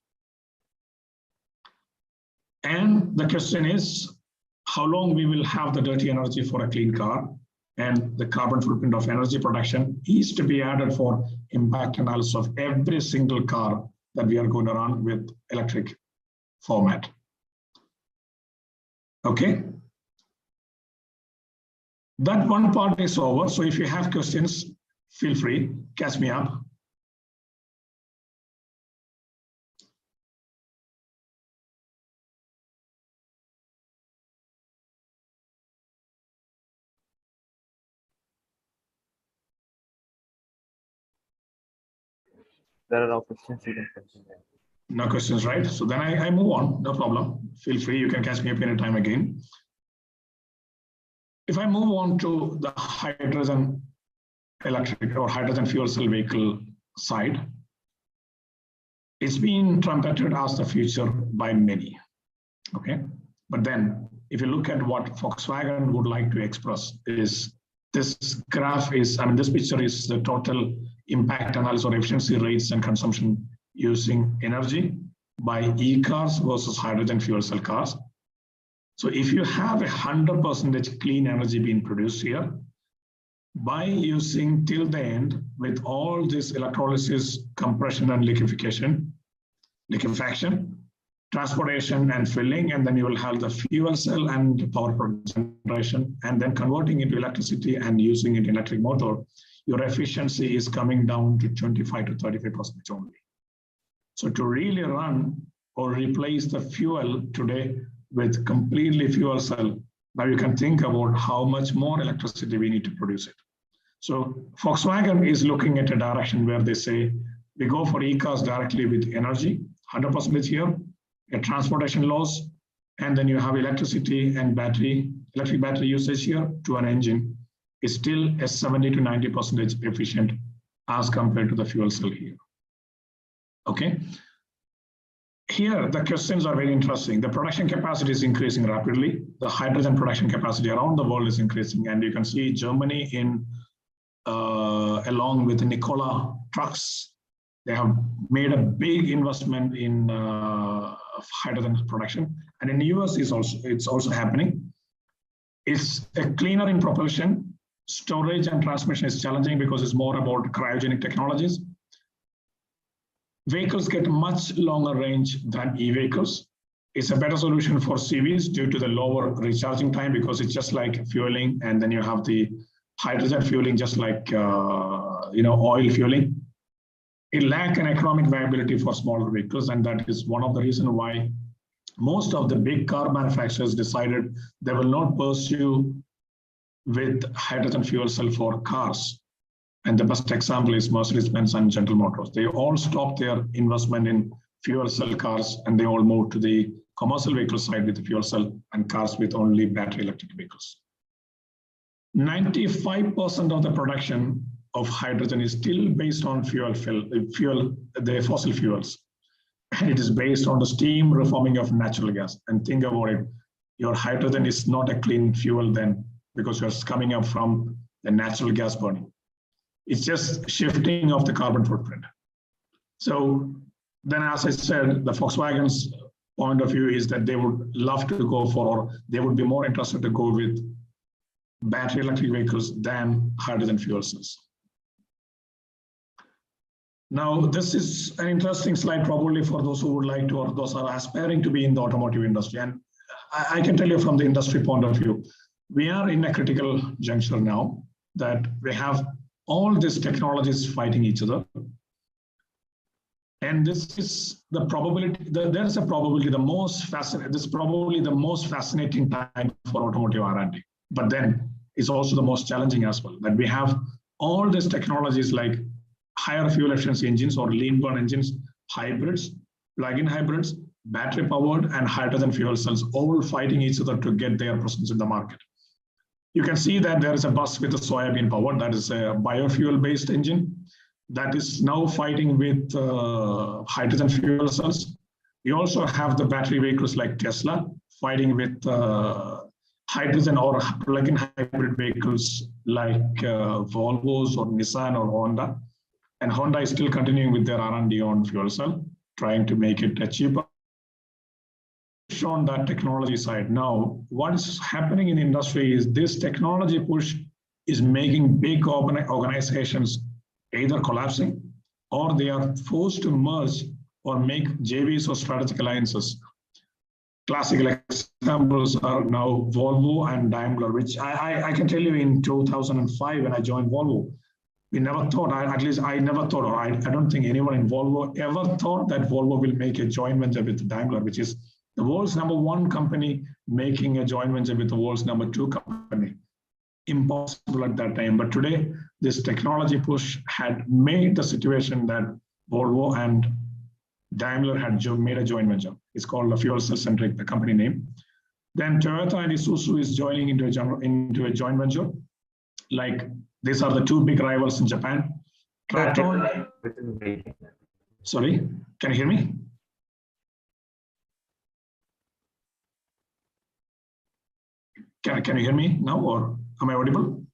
And the question is, how long we will have the dirty energy for a clean car, and the carbon footprint of energy production is to be added for impact analysis of every single car that we are going to run with electric format. Okay. That one part is over. So if you have questions, feel free, catch me up. There are no questions. You can continue. No questions, right? So then I move on, no problem. Feel free, you can catch me up anytime again. If I move on to the hydrogen electric or hydrogen fuel cell vehicle side, it's been trumpeted as the future by many, okay? But then if you look at what Volkswagen would like to express is this graph is, I mean, this picture is the total impact analysis or efficiency rates and consumption using energy by e-cars versus hydrogen fuel cell cars. So if you have 100% clean energy being produced here, by using till the end with all this electrolysis, compression and liquefaction, transportation and filling, and then you will have the fuel cell and power generation, and then converting into electricity and using it in electric motor, your efficiency is coming down to 25 to 35% only. So to really run or replace the fuel today with completely fuel cell, now you can think about how much more electricity we need to produce it. So Volkswagen is looking at a direction where they say, we go for e-cars directly with energy, 100% here, a transportation loss, and then you have electricity and electric battery usage here to an engine is still a 70 to 90% efficient as compared to the fuel cell here. Okay. Here, the questions are very interesting. The production capacity is increasing rapidly. The hydrogen production capacity around the world is increasing. And you can see Germany along with Nikola trucks, they have made a big investment in hydrogen production. And in the US, it's also happening. It's a cleaner in propulsion. Storage and transmission is challenging because it's more about cryogenic technologies. Vehicles get much longer range than e-vehicles. It's a better solution for CVs due to the lower recharging time because it's just like fueling, and then you have the hydrogen fueling just like oil fueling. It lacks an economic viability for smaller vehicles, and that is one of the reasons why most of the big car manufacturers decided they will not pursue with hydrogen fuel cell for cars. And the best example is Mercedes-Benz and General Motors. They all stopped their investment in fuel cell cars and they all moved to the commercial vehicle side with the fuel cell and cars with only battery electric vehicles. 95% of the production of hydrogen is still based on the fossil fuels. And it is based on the steam reforming of natural gas. And think about it, your hydrogen is not a clean fuel then because you're coming up from the natural gas burning. It's just shifting of the carbon footprint. So then, as I said, the Volkswagen's point of view is that they would love to go for, or they would be more interested to go with battery electric vehicles than hydrogen fuel cells. Now, this is an interesting slide probably for those who would like to, or those are aspiring to be in the automotive industry. And I can tell you from the industry point of view, we are in a critical juncture now that we have all these technologies fighting each other. And this is the probability, there's a probability, this is probably the most fascinating time for automotive R&D. But then it's also the most challenging as well, that we have all these technologies like higher fuel efficiency engines or lean burn engines, hybrids, plug-in hybrids, battery powered and hydrogen fuel cells all fighting each other to get their presence in the market. You can see that there is a bus with a soybean power, that is a biofuel based engine that is now fighting with hydrogen fuel cells. You also have the battery vehicles like Tesla fighting with hydrogen or plug-in hybrid vehicles like Volvos or Nissan or Honda. And Honda is still continuing with their R&D on fuel cell, trying to make it cheaper. On that technology side now, what is happening in the industry is this technology push is making big organizations either collapsing or they are forced to merge or make JVs or strategic alliances. Classical examples are now Volvo and Daimler, which I can tell you in 2005 when I joined Volvo, we never thought, at least I never thought, or I don't think anyone in Volvo ever thought that Volvo will make a joint venture with Daimler, which is the world's #1 company making a joint venture with the world's #2 company. Impossible at that time. But today, this technology push had made the situation that Volvo and Daimler had made a joint venture. It's called a Fuel Cell Centric, the company name. Then Toyota and Isuzu is joining into a joint venture. Like these are the two big rivals in Japan. Traton. Sorry, can you hear me? Can you hear me now, or am I audible?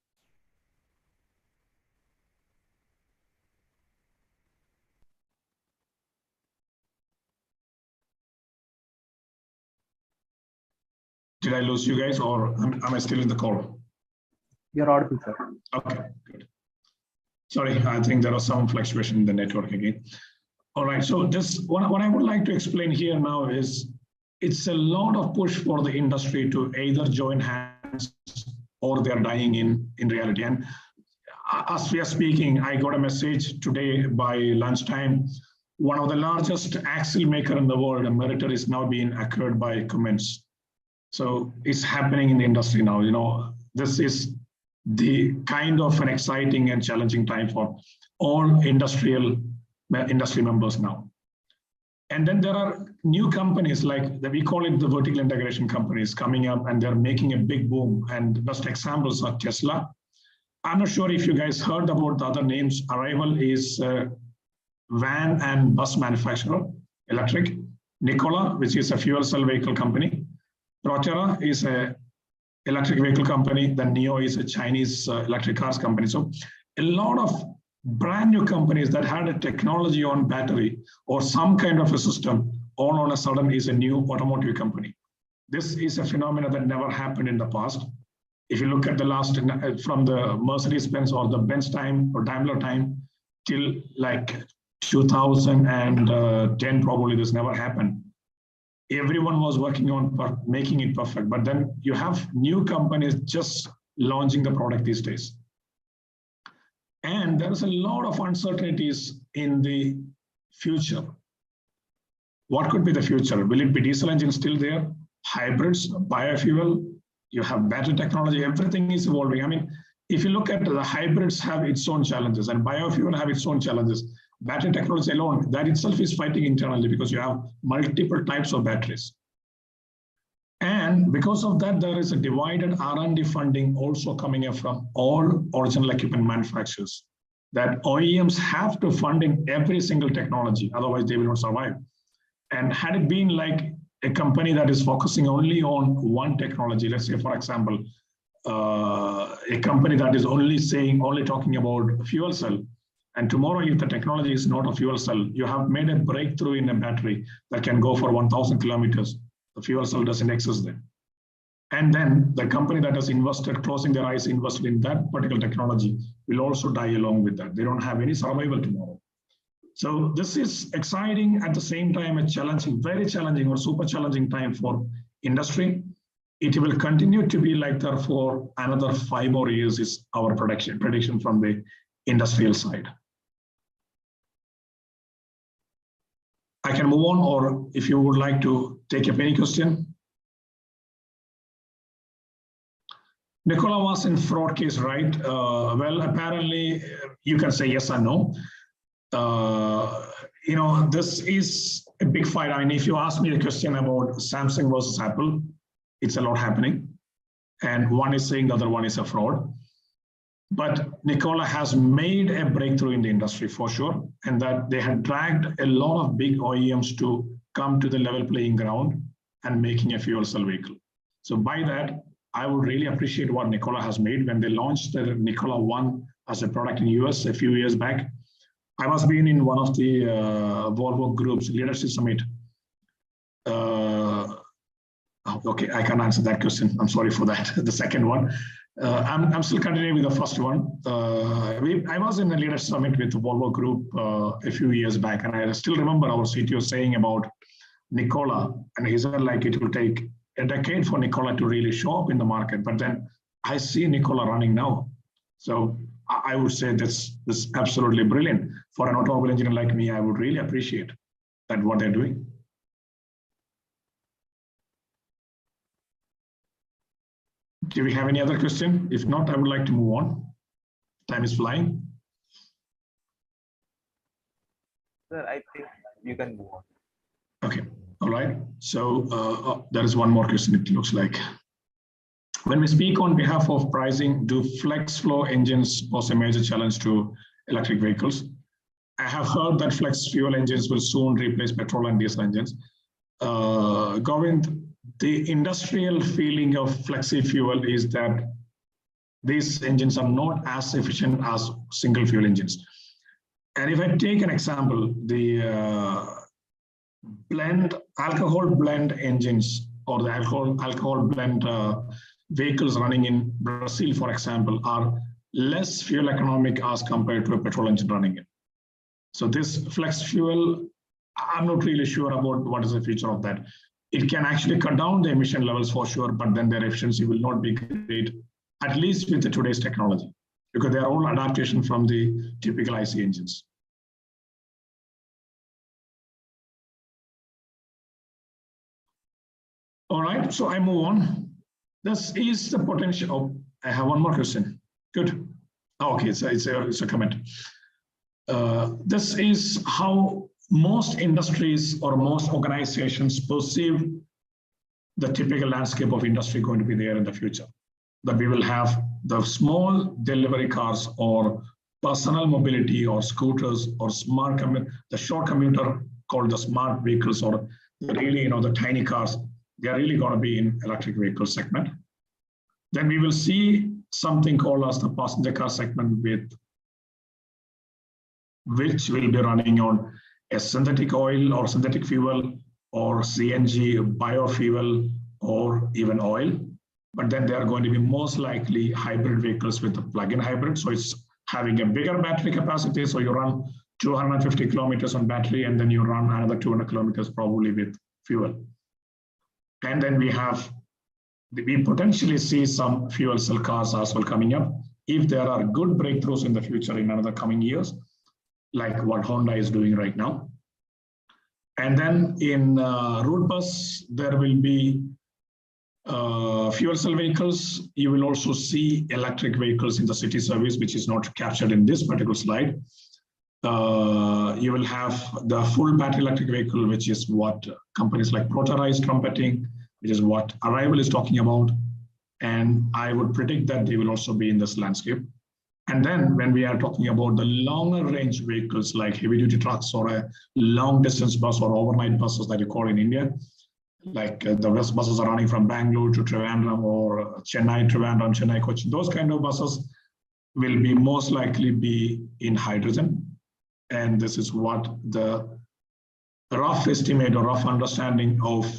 Did I lose you guys, or am I still in the call? You're audible, sir. Okay, good. Sorry, I think there was some fluctuation in the network again. All right, so just what I would like to explain here now is it's a lot of push for the industry to either join hands or they're dying in reality. And as we are speaking, I got a message today by lunchtime. One of the largest axle maker in the world, a Meritor, is now being acquired by Cummins. So it's happening in the industry now. You know, this is the kind of an exciting and challenging time for all industry members now. And then there are new companies like we call it the vertical integration companies coming up, and they're making a big boom. And the best examples are Tesla. I'm not sure if you guys heard about the other names. Arrival is a van and bus manufacturer, electric. Nikola, which is a fuel cell vehicle company. Proterra is a electric vehicle company. Then NIO is a Chinese electric cars company. So a lot of brand new companies that had a technology on battery or some kind of a system, all on a sudden is a new automotive company. This is a phenomenon that never happened in the past. If you look at the last, from the Mercedes-Benz or the Benz time or Daimler time till like 2010, probably this never happened. Everyone was working on making it perfect, but then you have new companies just launching the product these days. And there is a lot of uncertainties in the future. What could be the future? Will it be diesel engine still there? Hybrids, biofuel, you have battery technology, everything is evolving. I mean, if you look at the hybrids have its own challenges and biofuel have its own challenges. Battery technology alone, that itself is fighting internally because you have multiple types of batteries. And because of that, there is a divided R&D funding also coming up from all original equipment manufacturers, that OEMs have to fund in every single technology, otherwise they will not survive. And had it been like a company that is focusing only on one technology, let's say, for example, a company that is only talking about fuel cell, and tomorrow, if the technology is not a fuel cell, you have made a breakthrough in a battery that can go for 1,000 kilometers. The fuel cell doesn't exist there. And then the company that has invested, closing their eyes, invested in that particular technology will also die along with that. They don't have any survival tomorrow. So this is exciting, at the same time, a challenging, very challenging or super challenging time for industry. It will continue to be like that for another 5 more years is our prediction from the industrial side. I can move on, or if you would like to take up any question. Nikola was in fraud case, right? Well, apparently you can say yes or no. You know, this is a big fight. I mean, if you ask me a question about Samsung versus Apple, it's a lot happening. And one is saying the other one is a fraud. But Nikola has made a breakthrough in the industry for sure, and that they had dragged a lot of big OEMs to come to the level playing ground and making a fuel cell vehicle. So by that, I would really appreciate what Nikola has made when they launched the Nikola One as a product in US a few years back. I was being in one of the Volvo Group's leadership summit. Okay, I can answer that question. I'm sorry for that. The second one. I'm still continuing with the first one. I was in a leadership summit with the Volvo Group a few years back, and I still remember our CTO saying about Nikola, and he said like it will take a decade for Nikola to really show up in the market. But then I see Nikola running now. So I would say this is absolutely brilliant. For an automobile engineer like me, I would really appreciate that what they're doing. Do we have any other question? If not, I would like to move on. Time is flying. Sir, I think you can move on. Okay, all right. So there is one more question, it looks like. When we speak on behalf of pricing, do flex flow engines pose a major challenge to electric vehicles? I have heard that flex fuel engines will soon replace petrol and diesel engines. Govind, the industrial feeling of flexi fuel is that these engines are not as efficient as single fuel engines. And if I take an example, the alcohol blend engines or the alcohol blend vehicles running in Brazil, for example, are less fuel economic as compared to a petrol engine running in. So this flex fuel, I'm not really sure about what is the future of that. It can actually cut down the emission levels for sure, but then their efficiency will not be great, at least with today's technology, because they are all adaptation from the typical IC engines. All right, so I move on. This is the potential. Oh, I have one more question. Good. Oh, okay, it's a comment. This is how most industries or most organizations perceive the typical landscape of industry going to be there in the future. That we will have the small delivery cars or personal mobility or scooters or smart the short commuter called the smart vehicles, or really, the tiny cars. They are really going to be in electric vehicle segment. Then we will see something called as the passenger car segment, which will be running on a synthetic oil or synthetic fuel or CNG, biofuel, or even oil. But then they are going to be most likely hybrid vehicles with a plug-in hybrid. So it's having a bigger battery capacity. So you run 250 kilometers on battery, and then you run another 200 kilometers probably with fuel. And then we potentially see some fuel cell cars as well coming up. If there are good breakthroughs in the future in another coming years, like what Honda is doing right now. And then in road bus, there will be fuel cell vehicles. You will also see electric vehicles in the city service, which is not captured in this particular slide. You will have the full battery electric vehicle, which is what companies like Proterra is trumpeting, which is what Arrival is talking about. And I would predict that they will also be in this landscape. And then when we are talking about the longer range vehicles like heavy duty trucks or a long distance bus or overnight buses that you call in India, like the buses are running from Bangalore to Trivandrum or Chennai, Trivandrum, Chennai, Kochi, those kind of buses will be most likely be in hydrogen. And this is what the rough estimate or rough understanding of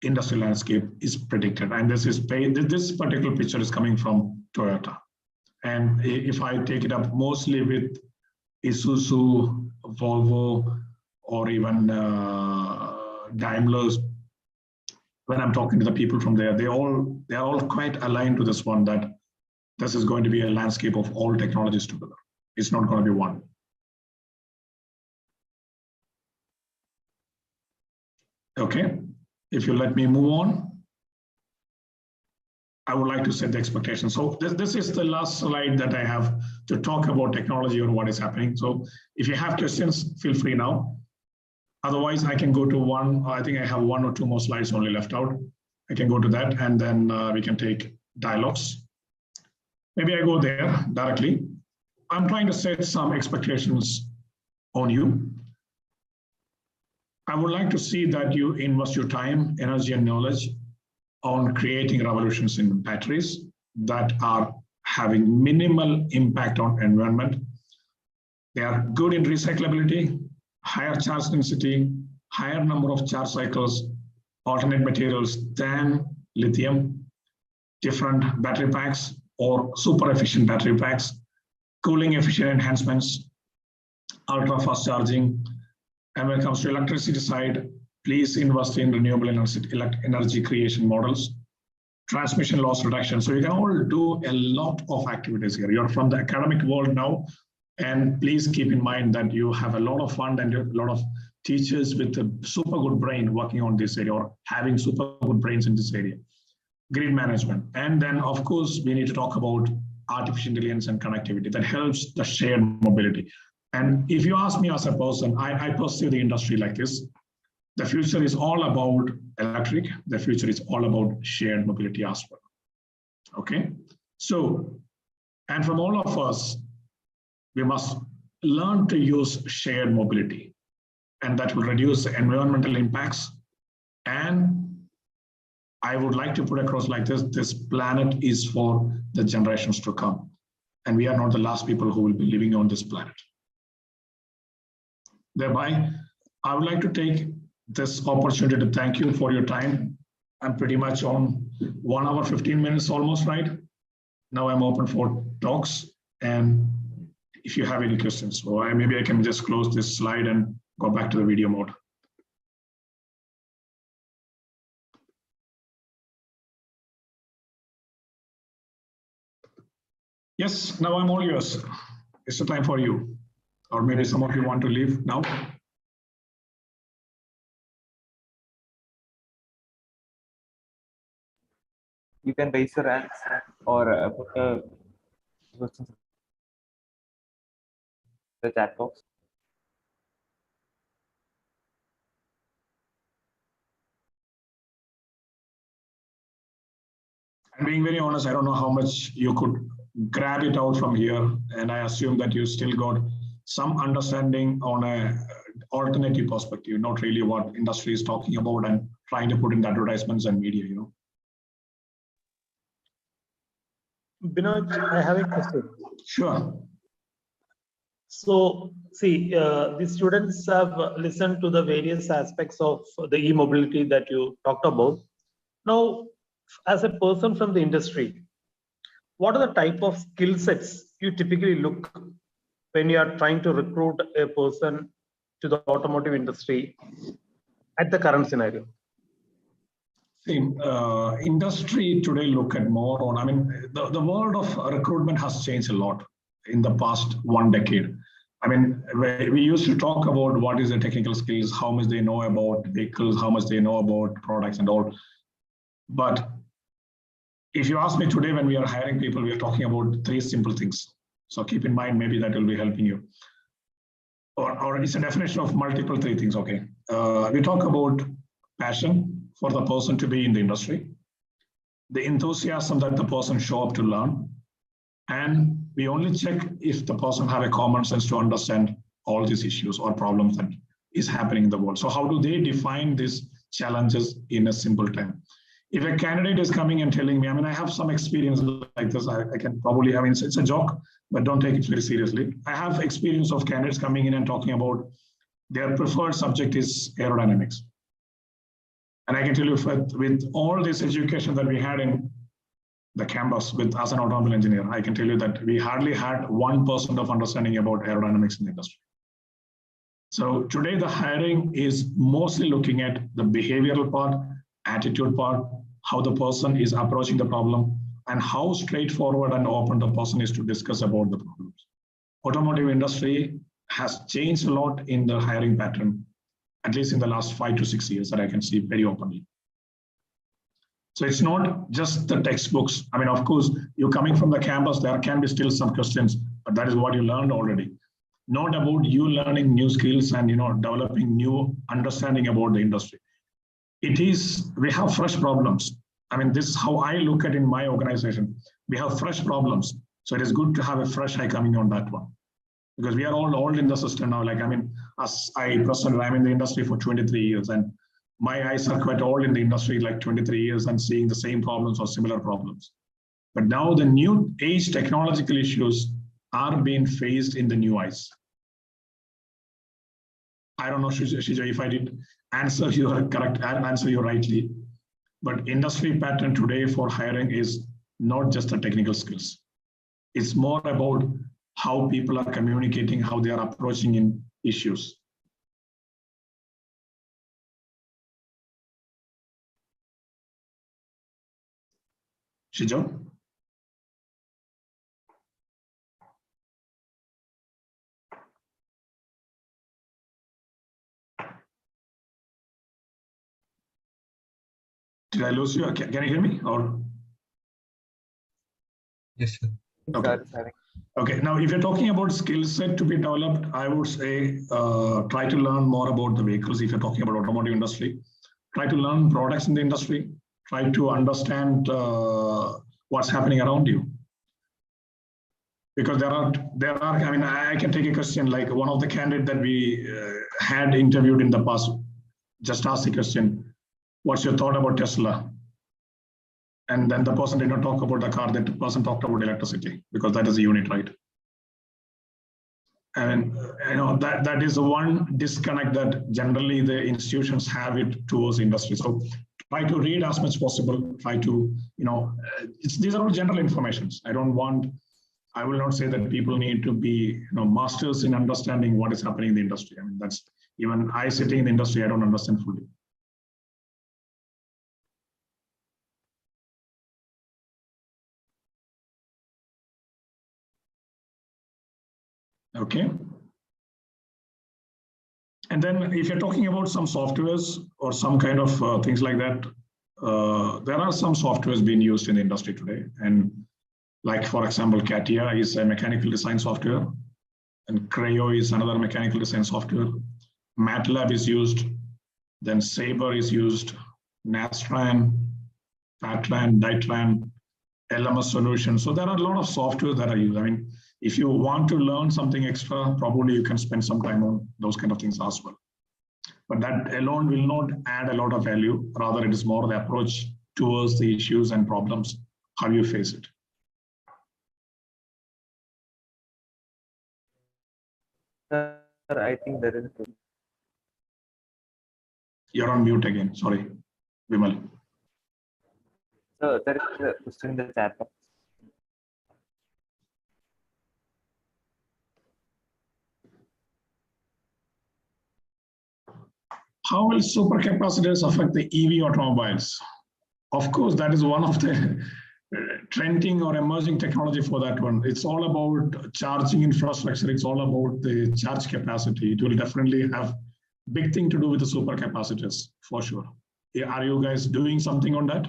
industrial landscape is predicted. And this particular picture is coming from Toyota. And if I take it up mostly with Isuzu, Volvo, or even Daimler's, when I'm talking to the people from there, they're all quite aligned to this one, that this is going to be a landscape of all technologies together. It's not going to be one. Okay, if you let me move on, I would like to set the expectation. So this is the last slide that I have to talk about technology or what is happening. So if you have questions, feel free now. Otherwise, I can go to one. I think I have one or two more slides only left out. I can go to that, and then we can take dialogues. Maybe I go there directly. I'm trying to set some expectations on you. I would like to see that you invest your time, energy, and knowledge on creating revolutions in batteries that are having minimal impact on environment. They are good in recyclability, higher charge density, higher number of charge cycles, alternate materials than lithium, different battery packs or super efficient battery packs, cooling efficient enhancements, ultra fast charging. And when it comes to electricity side, please invest in renewable energy creation models, transmission loss reduction. So you can all do a lot of activities here. You're from the academic world now, and please keep in mind that you have a lot of fun and a lot of teachers with a super good brain working on this area or having super good brains in this area. Grid management. And then of course, we need to talk about artificial intelligence and connectivity that helps the shared mobility. And if you ask me as a person, I perceive the industry like this. The future is all about electric. The future is all about shared mobility as well. Okay. So, and from all of us, we must learn to use shared mobility, and that will reduce the environmental impacts. And I would like to put across like this, this planet is for the generations to come. And we are not the last people who will be living on this planet. Thereby, I would like to take this opportunity to thank you for your time I'm pretty much on 1 hour, 15 minutes almost, right? Now I'm open for talks. And if you have any questions, so maybe I can just close this slide and go back to the video mode. Yes, now I'm all yours. It's the time for you. Or maybe some of you want to leave now. You can raise your hands or put a question in the chat box. And being very honest, I don't know how much you could grab it out from here. And I assume that you still got some understanding on a alternative perspective, not really what industry is talking about and trying to put in the advertisements and media, you know. Binoj, I have a question. Sure. So, see, the students have listened to the various aspects of the e-mobility that you talked about. Now, as a person from the industry, what are the type of skill sets you typically look when you are trying to recruit a person to the automotive industry at the current scenario? See, industry today look at more on, I mean, the world of recruitment has changed a lot in the past 1 decade. I mean, we used to talk about what is the technical skills, how much they know about vehicles, how much they know about products and all. But if you ask me today, when we are hiring people, we are talking about 3 simple things. So keep in mind, maybe that will be helping you. Or it's a definition of multiple 3 things, okay. We talk about passion for the person to be in the industry, the enthusiasm that the person show up to learn, and we only check if the person have a common sense to understand all these issues or problems that is happening in the world. So how do they define these challenges in a simple time? If a candidate is coming and telling me, I mean, I have some experience like this, I can probably, I mean, it's a joke, but don't take it very seriously. I have experience of candidates coming in and talking about their preferred subject is aerodynamics. And I can tell you with all this education that we had in the campus as an automobile engineer, I can tell you that we hardly had 1% of understanding about aerodynamics in the industry. So today the hiring is mostly looking at the behavioral part, attitude part, how the person is approaching the problem, and how straightforward and open the person is to discuss about the problems. Automotive industry has changed a lot in the hiring pattern, at least in the last 5 to 6 years that I can see very openly. So it's not just the textbooks. I mean, of course, you're coming from the campus, there can be still some questions, but that is what you learned already. Not about you learning new skills and developing new understanding about the industry. It is, we have fresh problems. I mean, this is how I look at in my organization. We have fresh problems. So it is good to have a fresh eye coming on that one. Because we are all old in the system now. Like, I mean, as I personally, I'm in the industry for 23 years and my eyes are quite old in the industry, like 23 years and seeing the same problems or similar problems. But now the new age technological issues are being faced in the new eyes. I don't know, Shijo, if I did answer you correct, answer you rightly, but industry pattern today for hiring is not just the technical skills. It's more about how people are communicating, how they are approaching in issues. Shijo? Did I lose you? Can you hear me? Or Yes, sir. okay. Okay. Now, if you're talking about skill set to be developed, I would say try to learn more about the vehicles. If you're talking about automotive industry, try to learn products in the industry. Try to understand what's happening around you. Because there are. I mean, I can take a question like one of the candidates that we had interviewed in the past. Just asked the question, "What's your thought about Tesla?" And then the person did not talk about the car, that person talked about electricity, because that is a unit, right? And that is the one disconnect that generally the institutions have it towards industry. So try to read as much possible. Try to these are all general informations. I will not say that people need to be masters in understanding what is happening in the industry. I mean, that's even I sitting in the industry, I don't understand fully. Okay. And then if you're talking about some softwares or some kind of things like that, there are some softwares being used in the industry today. And like, for example, CATIA is a mechanical design software, and Creo is another mechanical design software. MATLAB is used, then Sabre is used, Nastran, Fatran, Ditran, LMS solutions. So there are a lot of software that are used. I mean, if you want to learn something extra, probably you can spend some time on those kind of things as well. But that alone will not add a lot of value. Rather, it is more the approach towards the issues and problems, how you face it. Sir, I think there is. You're on mute again. Sorry, Vimal. So there is a question in the chat box. How will supercapacitors affect the EV automobiles? Of course, that is one of the trending or emerging technology for that one. It's all about charging infrastructure. It's all about the charge capacity. It will definitely have big thing to do with the supercapacitors for sure. Are you guys doing something on that?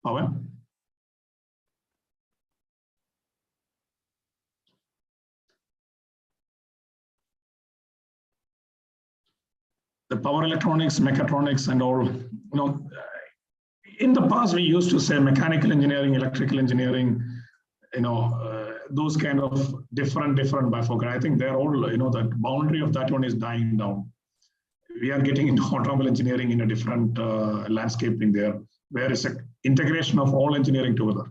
Pawan? The power electronics, mechatronics, and all, in the past, we used to say mechanical engineering, electrical engineering, those kind of different bifurcation. I think they're all, that boundary of that one is dying down. We are getting into automobile engineering in a different landscaping there, where it's an integration of all engineering together.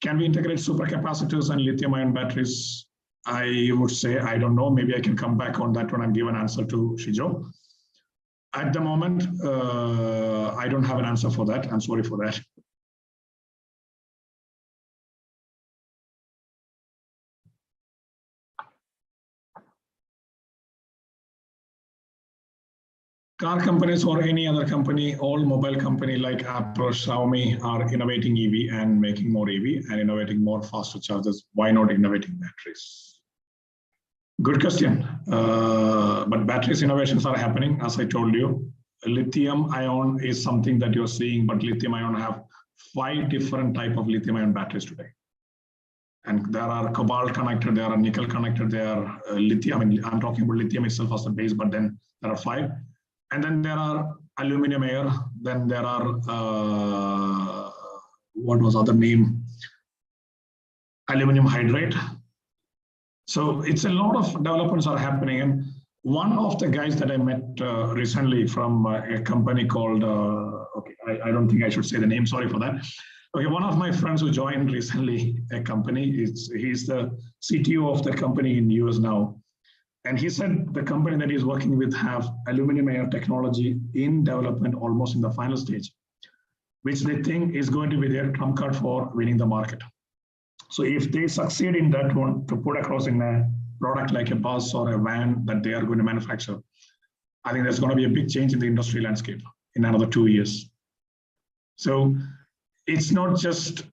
Can we integrate supercapacitors and lithium-ion batteries? I would say, I don't know. Maybe I can come back on that one and give an answer to Shijo. At the moment, I don't have an answer for that. I'm sorry for that. Car companies or any other company, all mobile company like Apple, Xiaomi are innovating EV and making more EV and innovating more faster chargers. Why not innovating batteries? Good question. But batteries innovations are happening, as I told you. Lithium ion is something that you're seeing, but lithium ion have 5 different types of lithium ion batteries today. And there are cobalt connected, there are nickel connected, there are lithium. I mean, I'm talking about lithium itself as the base, but then there are 5. And then there are aluminum air, then there are, what was other name? Aluminum hydrate. So it's a lot of developments are happening. And one of the guys that I met recently from a company called, I don't think I should say the name, sorry for that. Okay, one of my friends who joined recently a company, he's the CTO of the company in US now. And he said the company that he's working with have aluminum air technology in development almost in the final stage, which they think is going to be their trump card for winning the market. So if they succeed in that one to put across in a product like a bus or a van that they are going to manufacture, I think there's going to be a big change in the industry landscape in another 2 years. So it's not just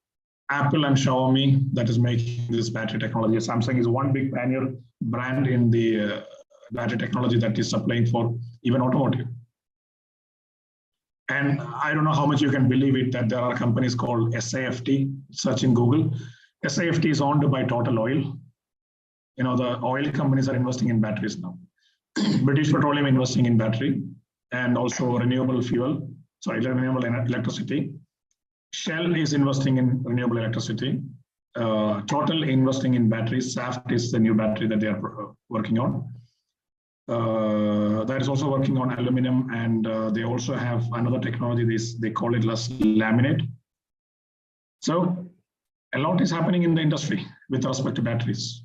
Apple and Xiaomi that is making this battery technology. Samsung is one big pioneer brand in the battery technology that is supplying for even automotive. And I don't know how much you can believe it that there are companies called SAFT, search in Google. SAFT is owned by Total Oil. The oil companies are investing in batteries now. British Petroleum investing in battery and also renewable electricity. Shell is investing in renewable electricity. Total investing in batteries. SAFT is the new battery that they are working on. That is also working on aluminum, and they also have another technology. They call it laminate. So a lot is happening in the industry with respect to batteries.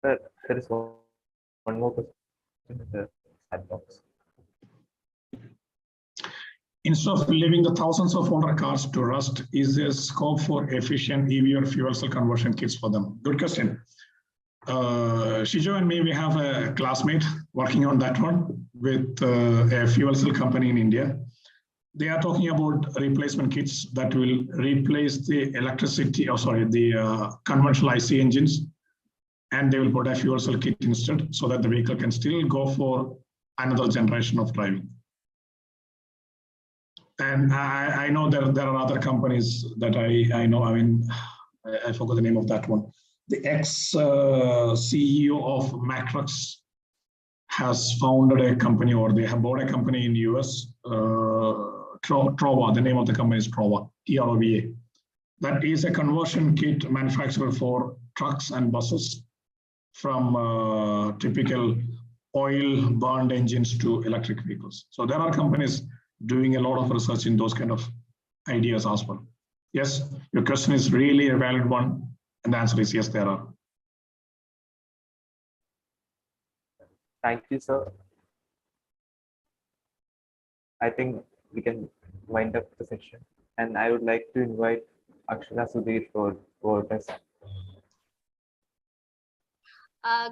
Sir, there is one more question in the chat box. Instead of leaving the thousands of older cars to rust, is there scope for efficient EV or fuel cell conversion kits for them? Good question. Shijo and me, we have a classmate working on that one with a fuel cell company in India. They are talking about replacement kits that will replace the conventional IC engines, and they will put a fuel cell kit instead so that the vehicle can still go for another generation of driving. And I know there are other companies that I know. I mean, I forgot the name of that one. The ex-CEO of Matrix has founded a company, or they have bought a company in the US, Trova. The name of the company is Trova, Trova. That is a conversion kit manufacturer for trucks and buses from typical oil-burned engines to electric vehicles. So there are companies doing a lot of research in those kind of ideas as well. Yes, your question is really a valid one, and the answer is yes, there are. Thank you, sir. I think we can wind up the session, and I would like to invite Akshara Sudhir for us.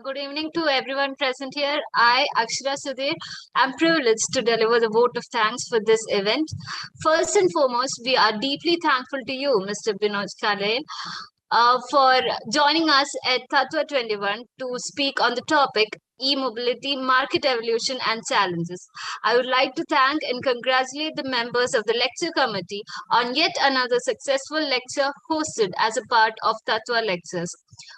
Good evening to everyone present here. I, Akshara Sudhir, am privileged to deliver the vote of thanks for this event. First and foremost, we are deeply thankful to you, Mr. Binoj Kalayil, for joining us at Tathva 21 to speak on the topic e-mobility, market evolution and challenges. I would like to thank and congratulate the members of the lecture committee on yet another successful lecture hosted as a part of Tathva lectures.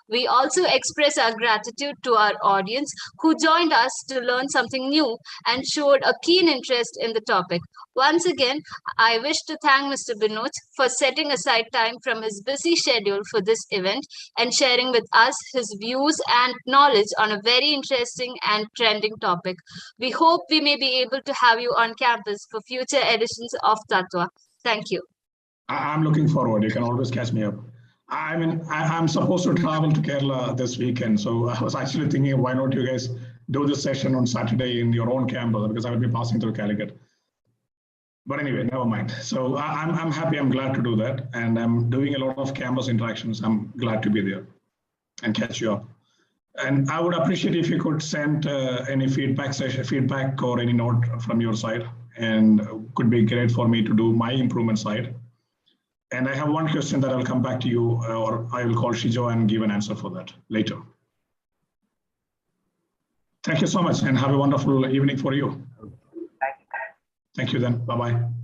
We also express our gratitude to our audience who joined us to learn something new and showed a keen interest in the topic. Once again, I wish to thank Mr. Binoj for setting aside time from his busy schedule for this event and sharing with us his views and knowledge on a very interesting and trending topic. We hope we may be able to have you on campus for future editions of Tathva. Thank you. I'm looking forward. You can always catch me up. I mean, I'm supposed to travel to Kerala this weekend, so I was actually thinking, why not you guys do this session on Saturday in your own campus, because I will be passing through Calicut. But anyway, never mind. So I'm happy, I'm glad to do that. And I'm doing a lot of campus interactions. I'm glad to be there and catch you up. And I would appreciate if you could send any feedback or any note from your side, and could be great for me to do my improvement side. And I have one question that I'll come back to you, or I will call Shijo and give an answer for that later. Thank you so much, and have a wonderful evening for you. Thank you then. Bye-bye.